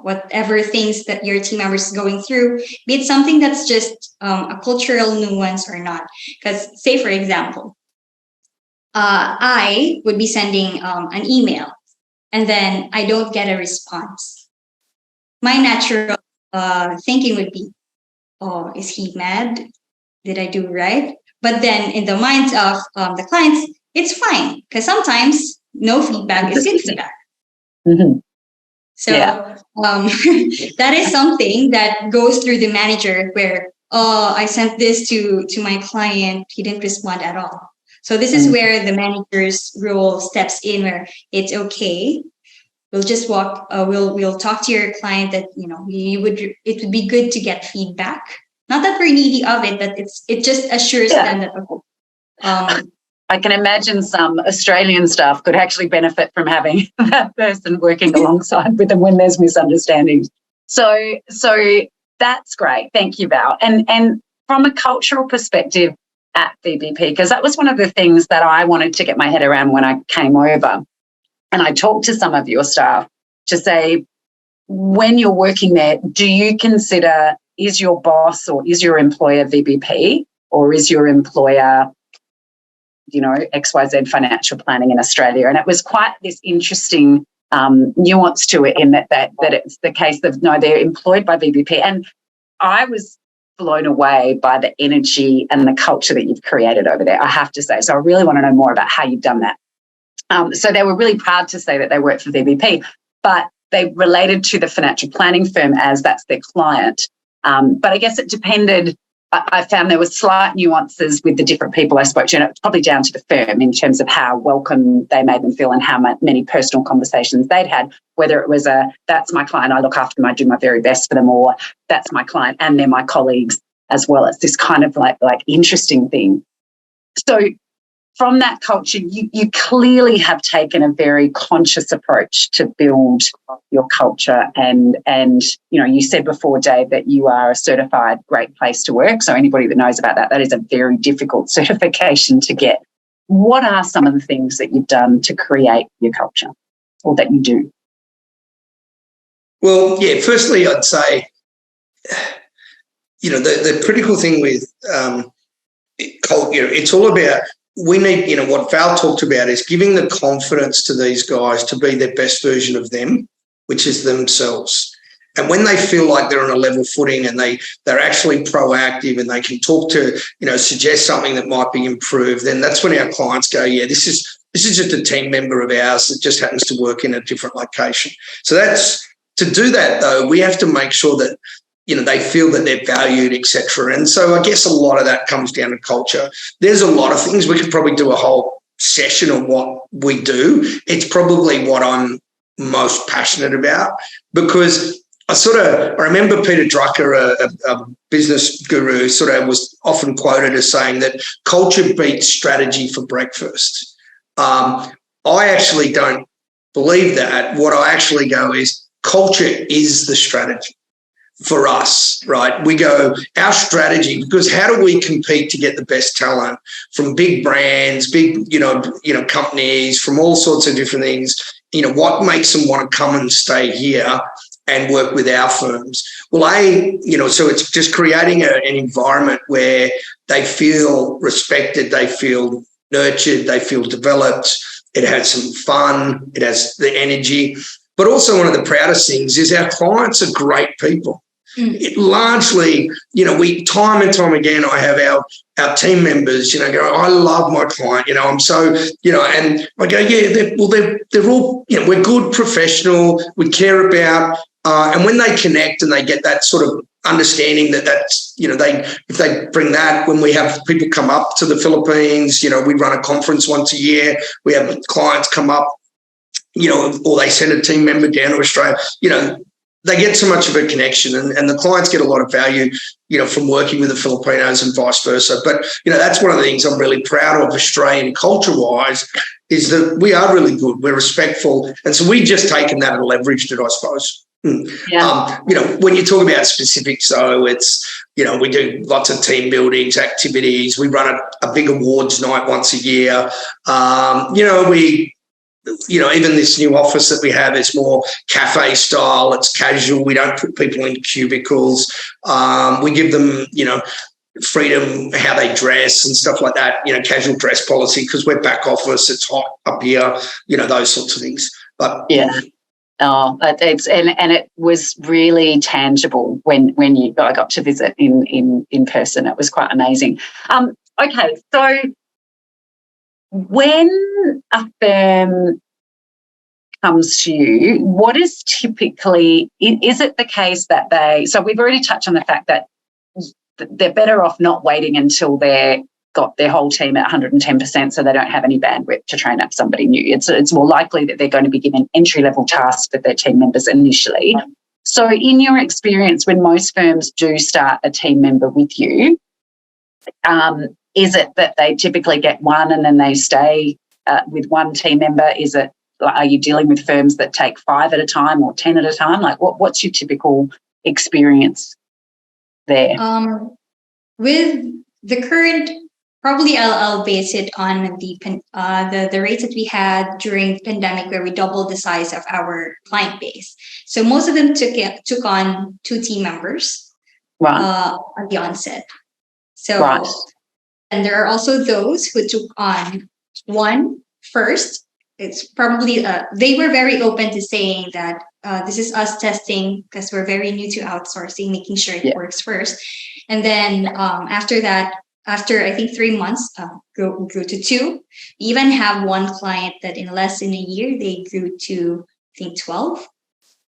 whatever things that your team members is going through, be it something that's just a cultural nuance or not. Because say, for example, I would be sending an email and then I don't get a response. My natural thinking would be, oh, is he mad? Did I do right? But then in the minds of the clients, it's fine because sometimes no feedback is good feedback. Mm-hmm. So that is something that goes through the manager where, I sent this to my client, he didn't respond at all. So this is where the manager's role steps in, where it's okay. We'll just we'll talk to your client that, it would be good to get feedback. Not that we're needy of it, but it just assures them that, I can imagine some Australian staff could actually benefit from having that person working alongside with them when there's misunderstandings. So that's great. Thank you, Val. And from a cultural perspective at VBP, because that was one of the things that I wanted to get my head around when I came over, and I talked to some of your staff to say, when you're working there, do you consider, is your boss or is your employer VBP, or is your employer, XYZ Financial Planning in Australia? And it was quite this interesting nuance to it, in that it's the case of, no, they're employed by VBP. And I was blown away by the energy and the culture that you've created over there, I have to say. So I really want to know more about how you've done that. So they were really proud to say that they worked for VBP, but they related to the financial planning firm as that's their client. But I guess it depended. I found there were slight nuances with the different people I spoke to, and it's probably down to the firm in terms of how welcome they made them feel and how many personal conversations they'd had, whether it was that's my client, I look after them, I do my very best for them, or that's my client and they're my colleagues as well. It's this kind of like interesting thing. So from that culture, you clearly have taken a very conscious approach to build your culture. And you said before, Dave, that you are a certified great place to work. So anybody that knows about that is a very difficult certification to get. What are some of the things that you've done to create your culture, or that you do? Well, yeah, firstly, I'd say, the critical thing with culture, it's all about, we need, what Val talked about is giving the confidence to these guys to be their best version of them, which is themselves. And when they feel like they're on a level footing and they're actually proactive and they can talk to, suggest something that might be improved, then that's when our clients go, yeah, this is just a team member of ours that just happens to work in a different location. So to do that, though, we have to make sure that, they feel that they're valued, etc. And so I guess a lot of that comes down to culture. There's a lot of things. We could probably do a whole session on what we do. It's probably what I'm most passionate about, because I remember Peter Drucker, a business guru, was often quoted as saying that culture beats strategy for breakfast. I actually don't believe that. What I actually go is culture is the strategy. For us, right? We go, our strategy, because how do we compete to get the best talent from big brands, big, companies, from all sorts of different things? What makes them want to come and stay here and work with our firms? Well, so it's just creating an environment where they feel respected, they feel nurtured, they feel developed. It has some fun, it has the energy. But also one of the proudest things is our clients are great people. It largely, we time and time again, I have our team members, go, I love my client, I'm so, and I go, yeah, they're all, we're good, professional, we care about, and when they connect and they get that sort of understanding that's, if they bring that, when we have people come up to the Philippines, we run a conference once a year, we have clients come up, or they send a team member down to Australia, they get so much of a connection, and the clients get a lot of value, from working with the Filipinos and vice versa. But, that's one of the things I'm really proud of Australian culture-wise is that we are really good. We're respectful. And so we've just taken that and leveraged it, I suppose. Yeah. When you talk about specifics, though, it's, we do lots of team buildings, activities. We run a big awards night once a year. Even this new office that we have is more cafe style. It's casual. We don't put people in cubicles. We give them, freedom how they dress and stuff like that, casual dress policy, because we're back office. It's hot up here, those sorts of things. But yeah. Oh, it was really tangible when I got to visit in person. It was quite amazing. Okay, so when a firm comes to you, what is typically, is it the case that so we've already touched on the fact that they're better off not waiting until they've got their whole team at 110% so they don't have any bandwidth to train up somebody new. It's more likely that they're going to be given entry-level tasks with their team members initially. So in your experience, when most firms do start a team member with you, is it that they typically get one and then they stay with one team member? Are you dealing with firms that take 5 at a time or 10 at a time? Like what's your typical experience there? With the current, probably I'll base it on the rates that we had during the pandemic, where we doubled the size of our client base. So most of them took on 2 team members at the onset. So, and there are also those who took on 1 first. It's probably they were very open to saying that this is us testing, because we're very new to outsourcing, making sure it works first. And then after that, after I think 3 months, grew to 2. We even have one client that in less than a year, they grew to, I think, 12.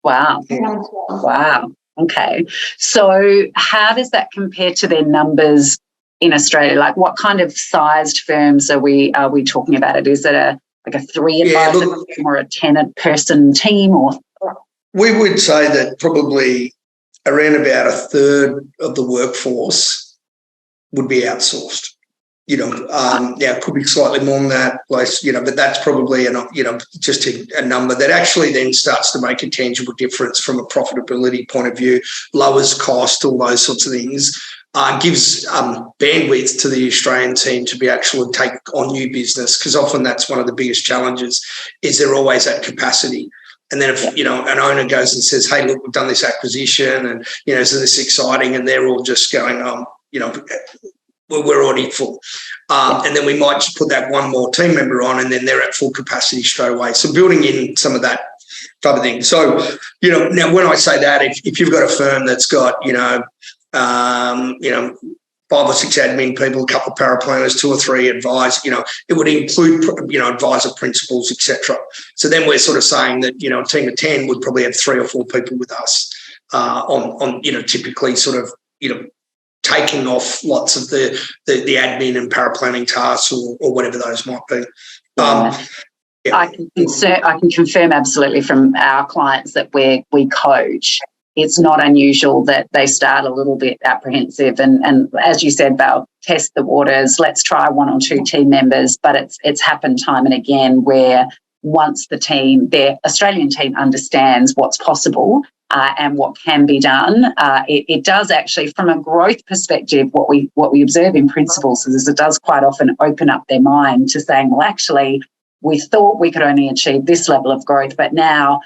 Wow. Around 12. Wow. Okay. So how does that compare to their numbers in Australia? Like what kind of sized firms are we talking about? Is it a 3 advisor team or a 10-person team? Or we would say that probably around about a third of the workforce would be outsourced. It could be slightly more than that, but that's probably just a number that actually then starts to make a tangible difference from a profitability point of view, lowers cost, all those sorts of things. Gives bandwidth to the Australian team to be actually take on new business, because often that's one of the biggest challenges, is they're always at capacity. And then if, an owner goes and says, hey, look, we've done this acquisition and, isn't this exciting? And they're all just going, we're already full. And then we might just put that one more team member on and then they're at full capacity straight away. So building in some of that type of thing. So, now when I say that, if you've got a firm that's got, 5 or 6 admin people, a couple of paraplanners, 2 or 3 advisors, it would include, advisor principals, etc. So then we're sort of saying that, a team of 10 would probably have 3 or 4 people with us on typically sort of, taking off lots of the admin and paraplanning tasks or whatever those might be. I can confirm absolutely from our clients that we coach. It's not unusual that they start a little bit apprehensive and as you said, they'll test the waters. Let's try 1 or 2 team members, but it's happened time and again where once their Australian team understands what's possible and what can be done, it does actually, from a growth perspective, what we observe in principals is it does quite often open up their mind to saying, well, actually, we thought we could only achieve this level of growth, but now,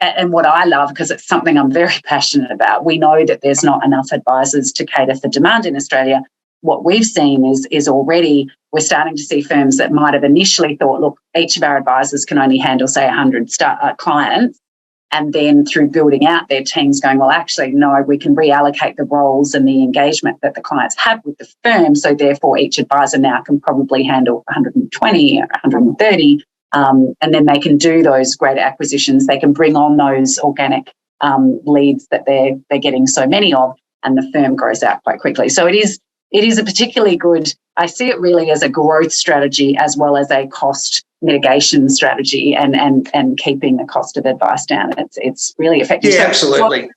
and what I love, because it's something I'm very passionate about, we know that there's not enough advisors to cater for demand in Australia. What we've seen is already we're starting to see firms that might have initially thought, look, each of our advisors can only handle, say, 100 clients, and then through building out their teams going, well, actually, no, we can reallocate the roles and the engagement that the clients have with the firm, so therefore each advisor now can probably handle 120 or 130. And then they can do those greater acquisitions. They can bring on those organic leads that they're getting so many of, and the firm grows out quite quickly. So it is a particularly good, I see it really as a growth strategy as well as a cost mitigation strategy and keeping the cost of advice down. It's really effective. Yeah, absolutely.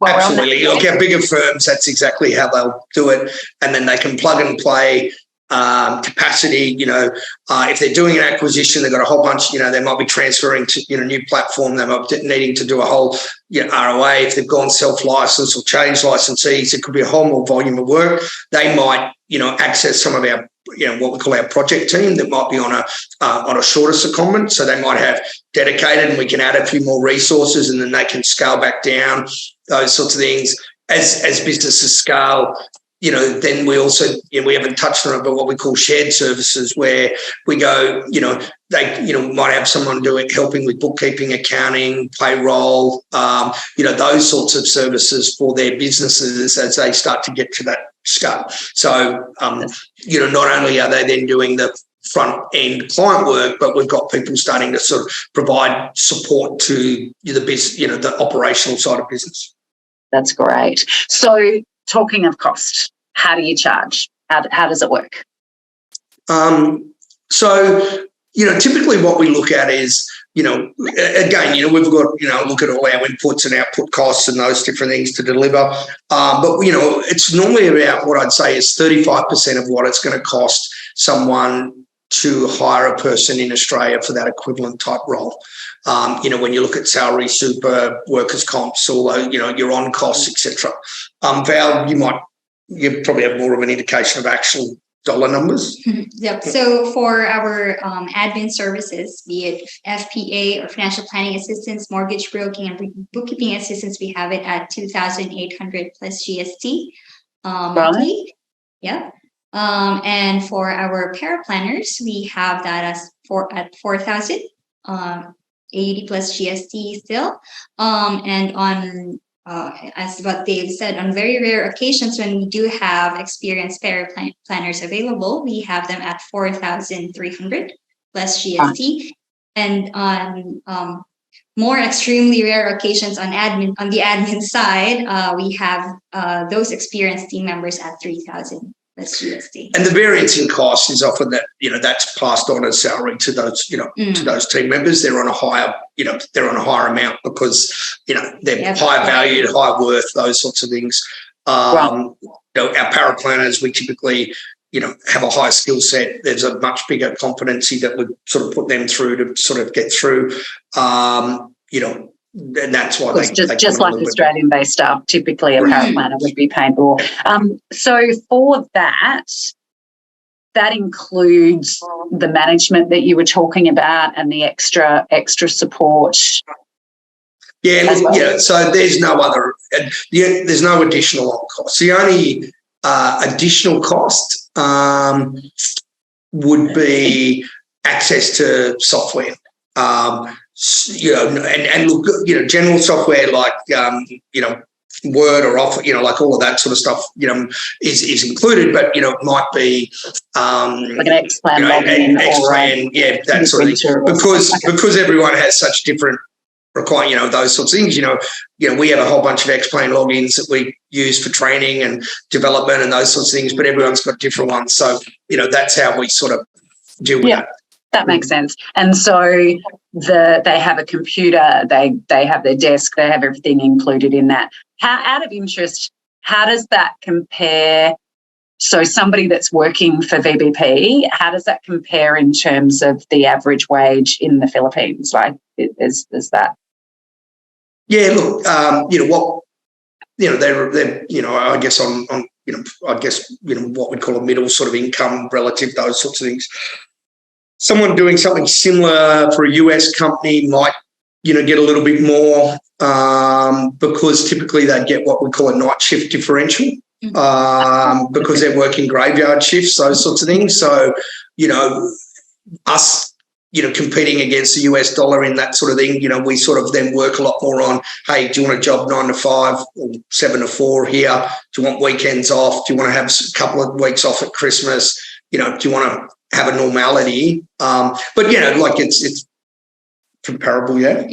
Absolutely. Look, our bigger firms, that's exactly how they'll do it. And then they can plug and play capacity. If they're doing an acquisition, they've got a whole bunch. They might be transferring to new platform. They might be needing to do a whole ROA. If they've gone self-license or change licensees, it could be a whole more volume of work. They might access some of our what we call our project team that might be on a shorter secondment. So they might have dedicated, and we can add a few more resources, and then they can scale back down. Those sorts of things as businesses scale. Then we also, we haven't touched on it, but what we call shared services, where we go, they, might have someone helping with bookkeeping, accounting, payroll, those sorts of services for their businesses as they start to get to that scale. So, not only are they then doing the front end client work, but we've got people starting to sort of provide support to the business, the operational side of business. That's great. So, talking of cost, how do you charge? How does it work? Typically what we look at is, again, we've got, look at all our inputs and output costs and those different things to deliver. But it's normally about what I'd say is 35% of what it's going to cost someone to hire a person in Australia for that equivalent type role. When you look at salary, super, workers' comps, all those, your on costs, etc. Val, you probably have more of an indication of actual dollar numbers. Yep. So for our admin services, be it FPA or financial planning assistance, mortgage broking, and bookkeeping assistance, we have it at 2,800 plus GST monthly. Yeah. And for our paraplanners, we have that at 4,000, 80 plus GST still. And on as what Dave said, on very rare occasions when we do have experienced paraplanners available, we have them at 4,300 plus GST. And on more extremely rare occasions on the admin side, we have those experienced team members at 3,000 plus GST. And the variance in cost is often that, that's passed on as salary to those, to those team members. They're on a higher amount because, they're higher valued, higher worth, those sorts of things. Our paraplanners, we typically, have a high skill set. There's a much bigger competency that would sort of put them through to sort of get through, and that's why they just like Australian-based staff, typically a paraplanner would be paid more. So for that includes the management that you were talking about and the extra support. Yeah, so there's there's no additional on cost. The only additional cost would be access to software. And look, general software like, Word or Office, like all of that sort of stuff, is included, but, it might be like an X-Plan login. X-Plan, that sort of thing. Because everyone has such different requirements, those sorts of things, we have a whole bunch of X-Plan logins that we use for training and development and those sorts of things, but everyone's got different ones. So, that's how we sort of deal with that. That makes sense. And so they have a computer, they have their desk, they have everything included in that. Out of interest, how does that compare? So somebody that's working for VBP, how does that compare in terms of the average wage in the Philippines? Like, is that? Yeah, look, they're I guess on what we call a middle sort of income relative, those sorts of things. Someone doing something similar for a US company might, get a little bit more because typically they get what we call a night shift differential because they're working graveyard shifts, those sorts of things. So, us, competing against the US dollar in that sort of thing, we sort of then work a lot more on, hey, do you want a job 9 to 5 or 7 to 4 here? Do you want weekends off? Do you want to have a couple of weeks off at Christmas? Do you want to have a normality? But like it's comparable, yeah.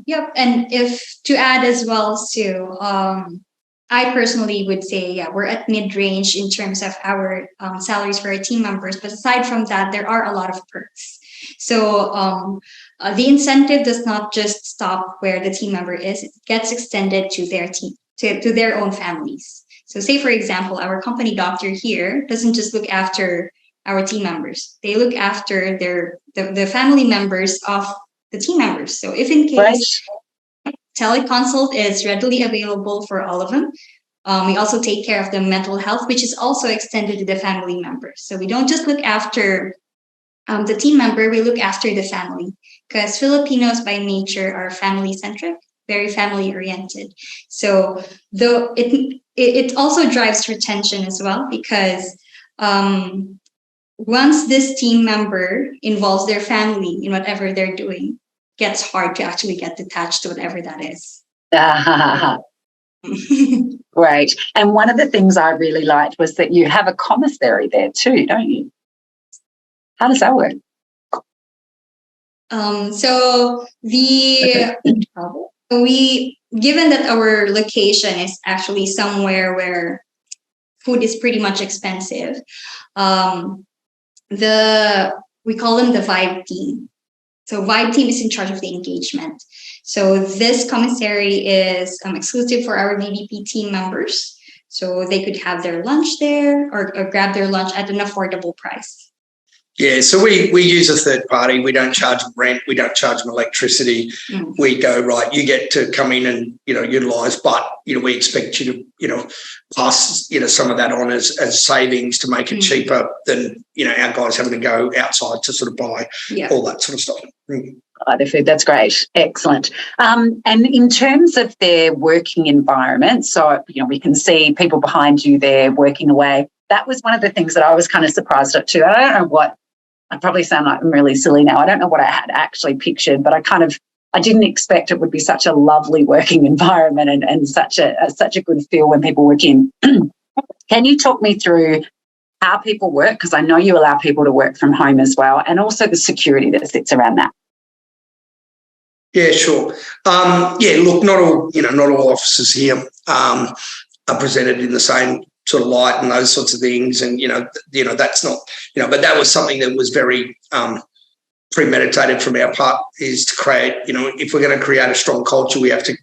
Yep. And if to add as well, Sue, I personally would say, we're at mid-range in terms of our salaries for our team members. But aside from that, there are a lot of perks. So the incentive does not just stop where the team member is; it gets extended to their team, to their own families. So, say for example, our company doctor here doesn't just look after our team members. They look after the family members of the team members. So if in case teleconsult is readily available for all of them, we also take care of the mental health, which is also extended to the family members. So we don't just look after the team member, we look after the family, because Filipinos by nature are family-centric, very family-oriented. So though it also drives retention as well, because once this team member involves their family in whatever they're doing, it gets hard to actually get detached to whatever that is. Great. And one of the things I really liked was that you have a commissary there too, don't you? How does that work? So given that our location is actually somewhere where food is pretty much expensive, we call them the Vibe team. So Vibe team is in charge of the engagement. So this commissary is exclusive for our VBP team members. So they could have their lunch there or grab their lunch at an affordable price. Yeah, so we use a third party. We don't charge them rent. We don't charge them electricity. We go, right, you get to come in and, utilise, but, we expect you to, pass, some of that on as savings to make it cheaper than, our guys having to go outside to sort of buy all that sort of stuff. The food, that's great. Excellent. And in terms of their working environment, so, we can see people behind you there working away. That was one of the things that I was kind of surprised at too. I don't know what, I probably sound like I'm really silly now. I don't know what I had actually pictured, but I didn't expect it would be such a lovely working environment and such a good feel when people work in. Can you talk me through how people work? Because I know you allow people to work from home as well, and also the security that sits around that. Yeah, sure. Look, not all offices here are presented in the same sort of light and those sorts of things, and that's not but that was something that was very premeditated from our part, is to create, if we're going to create a strong culture, we have to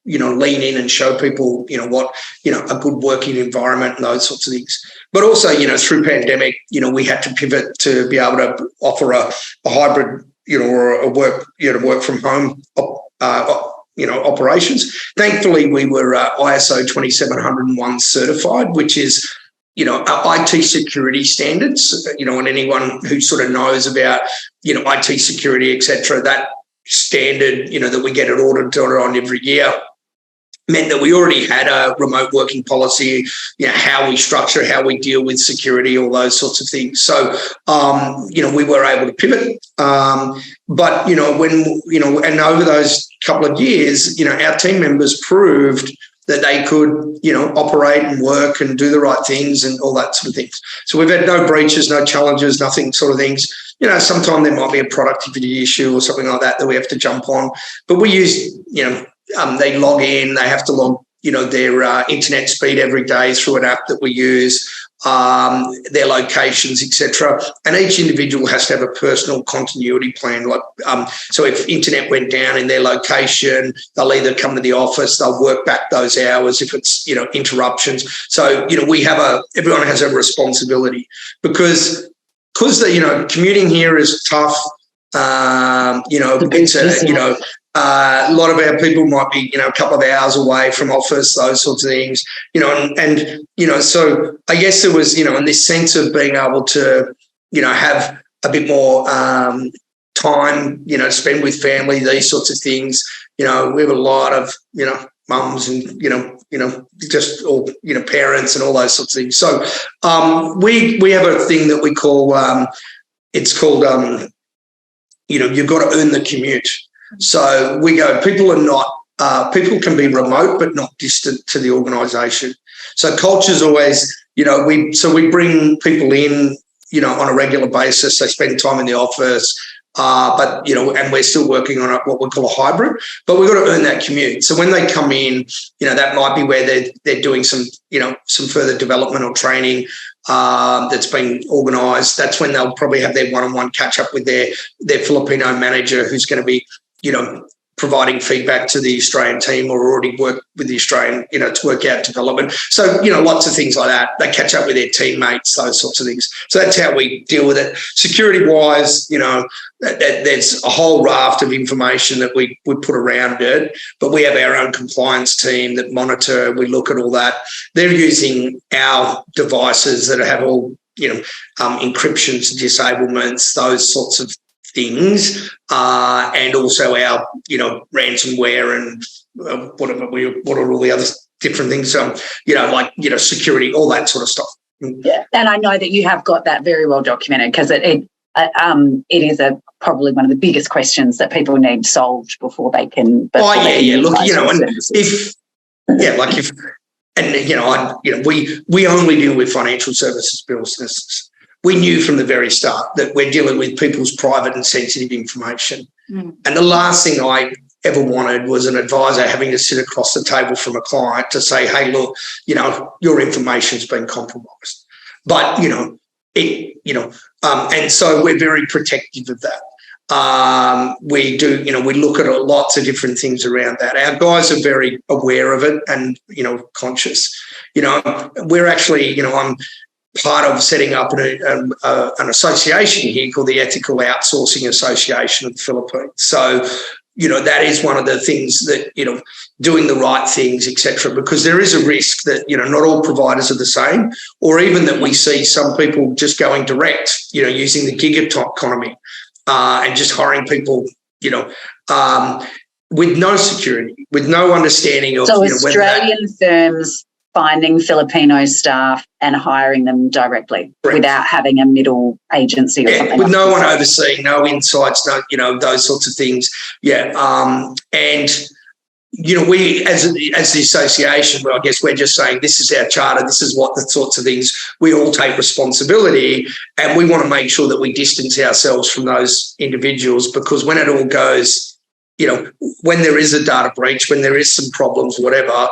lean in and show people what a good working environment and those sorts of things. But also through pandemic, we had to pivot to be able to offer a hybrid or a work from home operations. Thankfully, we were ISO 27701 certified, which is, IT security standards, and anyone who sort of knows about, IT security, et cetera, that standard, that we get it audited on every year, meant that we already had a remote working policy, how we structure, how we deal with security, all those sorts of things. So, we were able to pivot. But, and over those couple of years, our team members proved that they could, operate and work and do the right things and all that sort of things. So we've had no breaches, no challenges, nothing sort of things. Sometimes there might be a productivity issue or something like that we have to jump on. But we use, they log in, they have to log, their internet speed every day through an app that we use, their locations, etc. And each individual has to have a personal continuity plan. So if internet went down in their location, they'll either come to the office, they'll work back those hours if it's, interruptions. So, everyone has a responsibility because commuting here is tough. A lot of our people might be, a couple of hours away from office, those sorts of things, so I guess there was, in this sense of being able to, have a bit more time, to spend with family, these sorts of things. We have a lot of, mums and, just all, parents and all those sorts of things. So we have a thing that we call, it's called, you've got to earn the commute. So we go, people can be remote but not distant to the organisation. So culture's always, we bring people in, on a regular basis. They spend time in the office, but, and we're still working on what we call a hybrid, but we've got to earn that commute. So when they come in, that might be where they're doing some, some further development or training that's been organised. That's when they'll probably have their one-on-one catch up with their Filipino manager, who's going to be, providing feedback to the Australian team or already work with the Australian, to work out development. So, lots of things like that. They catch up with their teammates, those sorts of things. So that's how we deal with it. Security-wise, there's a whole raft of information that we put around it, but we have our own compliance team that monitor. We look at all that. They're using our devices that have all, encryptions, disablements, those sorts of things, and also our, ransomware and what are all the other different things, security, all that sort of stuff. Yeah, and I know that you have got that very well documented, because it is probably one of the biggest questions that people need solved before they can. Look, we only deal with financial services businesses. We knew from the very start that we're dealing with people's private and sensitive information. And the last thing I ever wanted was an advisor having to sit across the table from a client to say, hey, look, your information's been compromised. But, and so we're very protective of that. We look at lots of different things around that. Our guys are very aware of it and, conscious. We're actually, I'm part of setting up an association here called the Ethical Outsourcing Association of the Philippines. So, that is one of the things that, doing the right things, etc., because there is a risk that, not all providers are the same, or even that we see some people just going direct, using the gig economy and just hiring people, with no security, with no understanding of, so Australian firms finding Filipino staff and hiring them directly. Correct. Without having a middle agency or something. With no one overseeing, no insights, no, those sorts of things. Yeah. And, we as the association, I guess we're just saying this is our charter, this is what the sorts of things we all take responsibility, and we want to make sure that we distance ourselves from those individuals, because when it all goes, when there is a data breach, when there is some problems, whatever,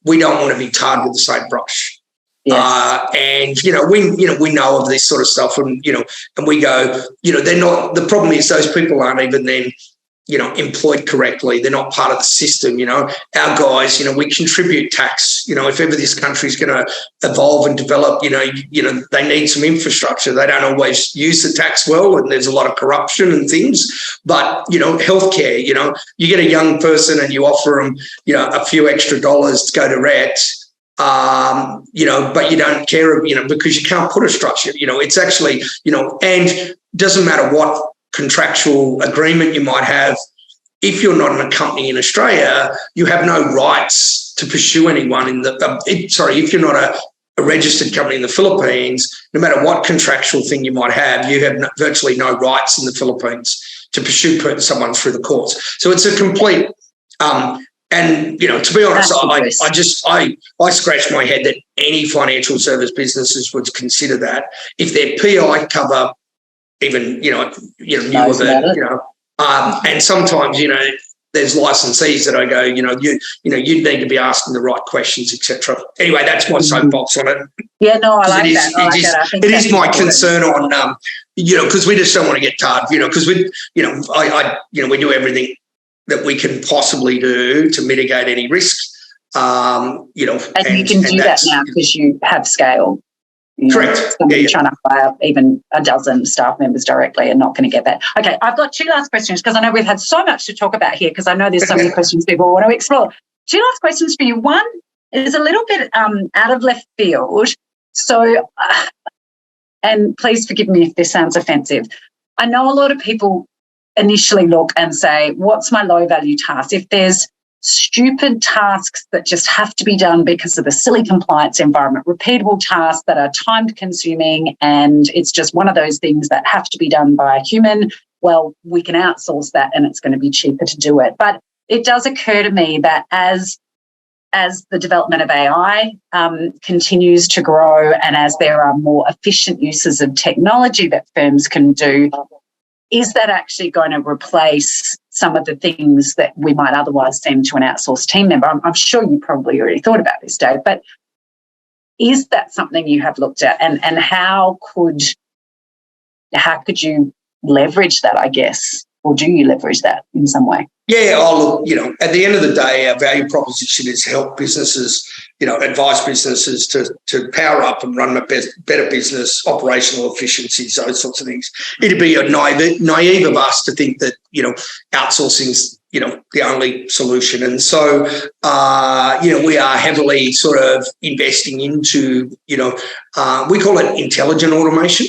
we don't want to be tarred with the same brush. Yes. And, we know of this sort of stuff, and, and we go, they're not, the problem is those people aren't even then, employed correctly. They're not part of the system. Our guys, we contribute tax. If ever this country is going to evolve and develop, they need some infrastructure. They don't always use the tax well, and there's a lot of corruption and things. But, healthcare, you get a young person and you offer them, a few extra dollars to go direct, but you don't care, because you can't put a structure, it's actually, and doesn't matter what contractual agreement you might have, if you're not in a company in Australia, you have no rights to pursue anyone if you're not a registered company in the Philippines, no matter what contractual thing you might have, you have virtually no rights in the Philippines to pursue someone through the courts. So it's a complete, and, to be honest, I scratch my head that any financial service businesses would consider that if their PI cover even, knew of it, and sometimes, there's licensees that I go, you need to be asking the right questions, etc. Anyway, that's my soapbox on it. Yeah, no, I like that. It is my concern on, because we just don't want to get tarred, because we do everything that we can possibly do to mitigate any risks, And you can do that now because you have scale. Correct. Trying to hire even a dozen staff members directly and not going to get that. Okay, I've got two last questions because I know we've had so much to talk about here because I know there's so many questions people want to explore. Two last questions for you. One is a little bit out of left field. So, and please forgive me if this sounds offensive. I know a lot of people initially look and say, what's my low-value task? If there's stupid tasks that just have to be done because of the silly compliance environment, repeatable tasks that are time-consuming, and it's just one of those things that have to be done by a human, well, we can outsource that and it's going to be cheaper to do it. But it does occur to me that as the development of AI continues to grow and as there are more efficient uses of technology that firms can do, is that actually going to replace some of the things that we might otherwise send to an outsourced team member? I'm sure you probably already thought about this, Dave, but is that something you have looked at, and how could you leverage that, I guess? or do you leverage that in some way? Yeah, look, at the end of the day, our value proposition is help businesses, advise businesses to power up and run a better business, operational efficiencies, those sorts of things. It'd be naive of us to think that, outsourcing's, the only solution. And so, we are heavily sort of investing into, we call it intelligent automation,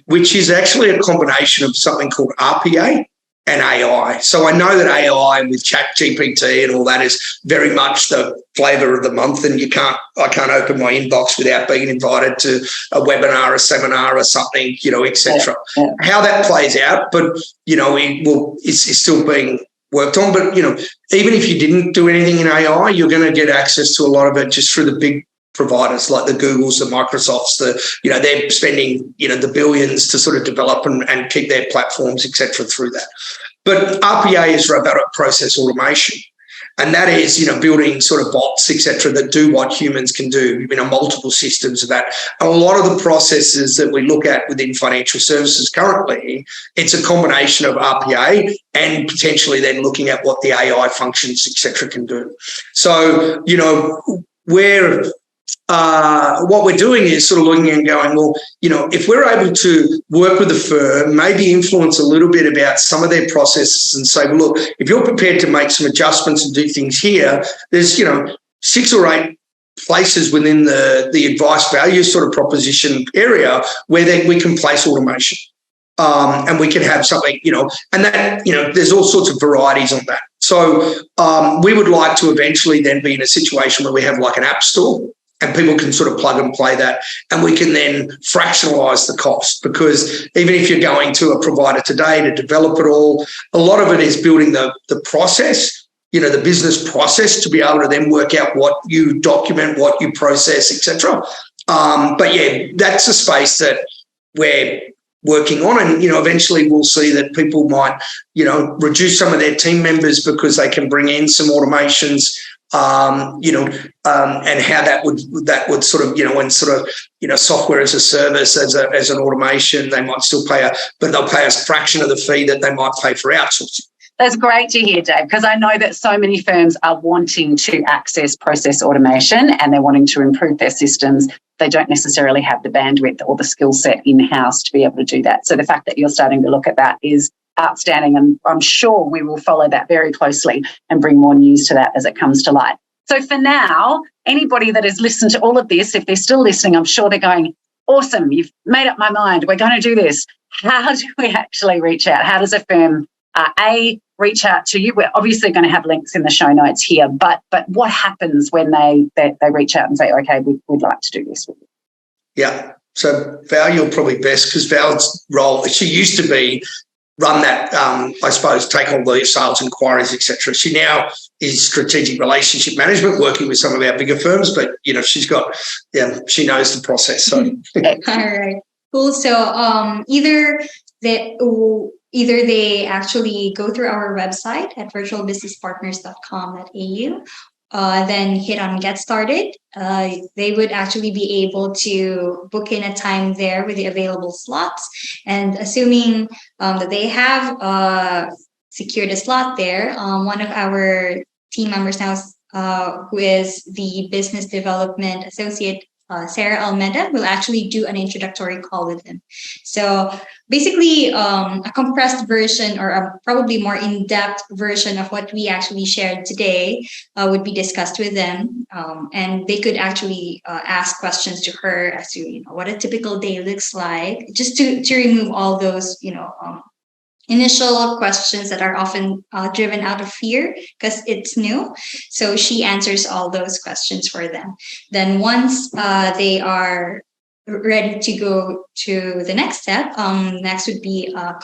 which is actually a combination of something called RPA and AI. So I know that AI with ChatGPT and all that is very much the flavour of the month, and I can't open my inbox without being invited to a webinar, a seminar, or something, etc. Yeah. How that plays out, but it's still being worked on. But even if you didn't do anything in AI, you're going to get access to a lot of it just through the big providers like the Googles, the Microsofts, they're spending, the billions to sort of develop and keep their platforms, et cetera, through that. But RPA is robotic process automation. And that is, building sort of bots, et cetera, that do what humans can do, multiple systems of that. And a lot of the processes that we look at within financial services currently, it's a combination of RPA and potentially then looking at what the AI functions, et cetera, can do. So, what we're doing is sort of looking and going, well, if we're able to work with a firm, maybe influence a little bit about some of their processes and say, well, look, if you're prepared to make some adjustments and do things here, there's, 6 or 8 places within the advice value sort of proposition area where we can place automation. And we can have something, and that, there's all sorts of varieties on that. So we would like to eventually then be in a situation where we have like an app store, and people can sort of plug and play that, and we can then fractionalise the cost, because even if you're going to a provider today to develop it all, a lot of it is building the process, the business process, to be able to then work out what you document, what you process, etc. But yeah, that's a space that we're working on, and eventually we'll see that people might reduce some of their team members because they can bring in some automations. And how that would sort of, when sort of, software as a service, as an automation, they might still but they'll pay a fraction of the fee that they might pay for outsourcing. That's great to hear, Dave, because I know that so many firms are wanting to access process automation and they're wanting to improve their systems. They don't necessarily have the bandwidth or the skill set in-house to be able to do that. So the fact that you're starting to look at that is outstanding, and I'm sure we will follow that very closely and bring more news to that as it comes to light. So for now, anybody that has listened to all of this, if they're still listening, I'm sure they're going, awesome, you've made up my mind, we're going to do this. How do we actually reach out? How does a firm, reach out to you? We're obviously going to have links in the show notes here, but what happens when they reach out and say, okay, we'd like to do this with you? Yeah, so Val, you're probably best, because Val's role, she used to be run that, I suppose, take all the sales inquiries, etc. She now is strategic relationship management, working with some of our bigger firms, but, she's got, she knows the process. So. All right, cool. So either they actually go through our website at virtualbusinesspartners.com.au, then hit on Get Started. They would actually be able to book in a time there with the available slots. And assuming that they have secured a slot there, one of our team members now, who is the Business Development Associate, Sarah Almeida, will actually do an introductory call with them. So basically a compressed version, or a probably more in-depth version of what we actually shared today would be discussed with them. And they could actually ask questions to her as to, what a typical day looks like, just to remove all those, initial questions that are often driven out of fear because it's new. So she answers all those questions for them. Then once they are ready to go to the next step, next would be a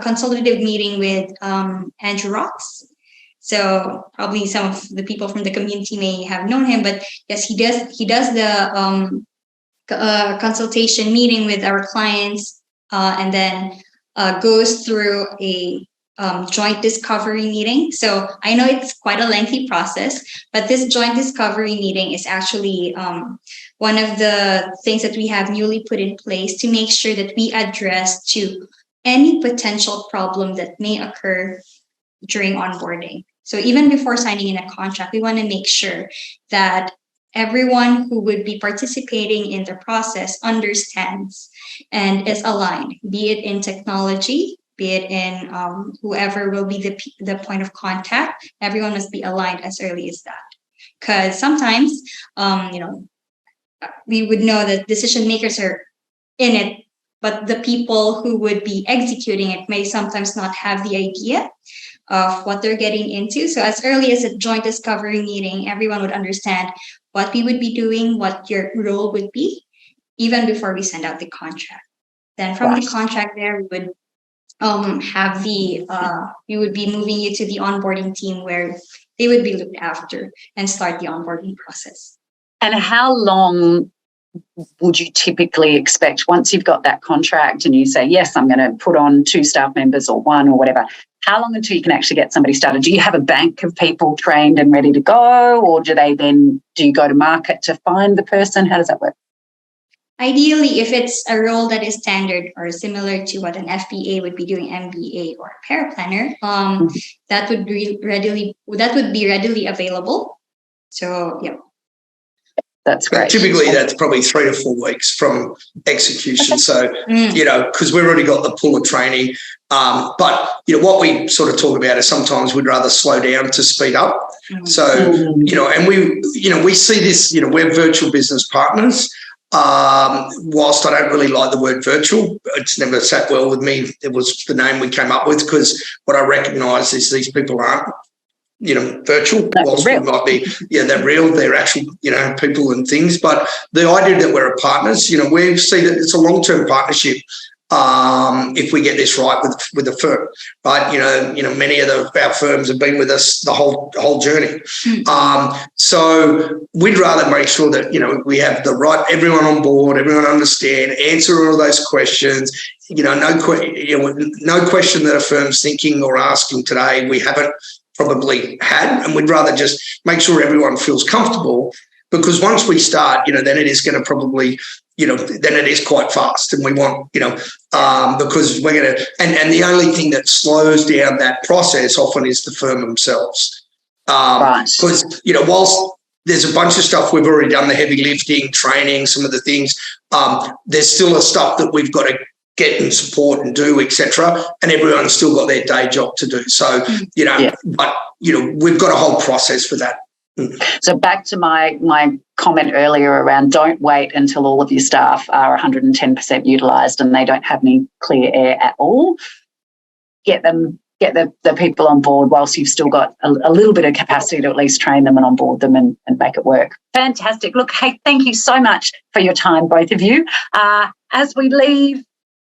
consultative meeting with Andrew Rocks. So probably some of the people from the community may have known him, but yes, he does the consultation meeting with our clients, and then goes through a joint discovery meeting. So I know it's quite a lengthy process, but this joint discovery meeting is actually one of the things that we have newly put in place to make sure that we address to any potential problem that may occur during onboarding. So even before signing in a contract, we want to make sure that everyone who would be participating in the process understands and is aligned, be it in technology, be it in whoever will be the point of contact. Everyone must be aligned as early as that. Because sometimes, we would know that decision makers are in it, but the people who would be executing it may sometimes not have the idea of what they're getting into. So as early as a joint discovery meeting, everyone would understand what we would be doing, what your role would be, even before we send out the contract. Then from the contract there, we would we would be moving you to the onboarding team where they would be looked after and start the onboarding process. And how long would you typically expect once you've got that contract and you say, yes, I'm going to put on 2 staff members or 1 or whatever? How long until you can actually get somebody started? Do you have a bank of people trained and ready to go, or do you go to market to find the person? How does that work? Ideally, if it's a role that is standard or similar to what an FPA would be doing, MBA or paraplanner, that would be readily available. So, yeah. That's great. Typically, that's probably 3 to 4 weeks from execution. So, because we've already got the pool of training. But, what we sort of talk about is sometimes we'd rather slow down to speed up. So, and we see this, we're virtual business partners. Whilst I don't really like the word virtual, it's never sat well with me. It was the name we came up with because what I recognise is these people aren't, virtual. Whilst we might be, they're real, they're actual, people and things. But the idea that we're partners, we see that it's a long-term partnership. If we get this right with the firm, right? Many of our firms have been with us the whole journey. So we'd rather make sure that we have everyone on board, everyone understand, answer all those questions. No question that a firm's thinking or asking today we haven't probably had, and we'd rather just make sure everyone feels comfortable, because once we start, then it is going to probably, then it is quite fast, and we want, because we're going to, and the only thing that slows down that process often is the firm themselves. Because, whilst there's a bunch of stuff we've already done, the heavy lifting, training, some of the things, there's still a stuff that we've got to get and support and do, etc. And everyone's still got their day job to do. So, but, we've got a whole process for that. So back to my comment earlier around don't wait until all of your staff are 110% utilised and they don't have any clear air at all. Get the people on board whilst you've still got a little bit of capacity to at least train them and onboard them and make it work. Fantastic. Look, hey, thank you so much for your time, both of you. As we leave,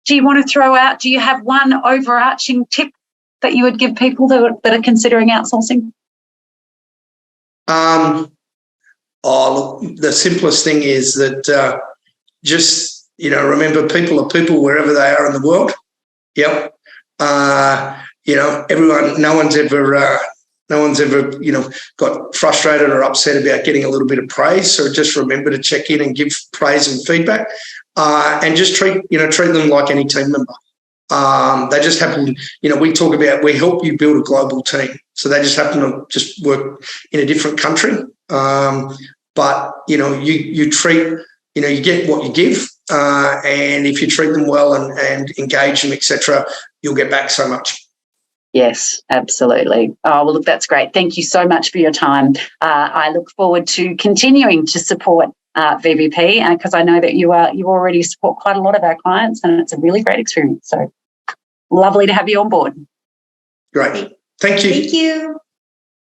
do you have one overarching tip that you would give people that are considering outsourcing? The simplest thing is that just, remember people are people wherever they are in the world. Yep. Everyone, no one's ever, got frustrated or upset about getting a little bit of praise. So just remember to check in and give praise and feedback, and just treat them like any team member. They just happen, we help you build a global team. So they just happen to just work in a different country. But, you treat, you get what you give. And if you treat them well and engage them, etc., you'll get back so much. Yes, absolutely. Oh, well, look, that's great. Thank you so much for your time. I look forward to continuing to support VBP, because I know that you already support quite a lot of our clients, and it's a really great experience. So lovely to have you on board. Great. Thank you. Thank you.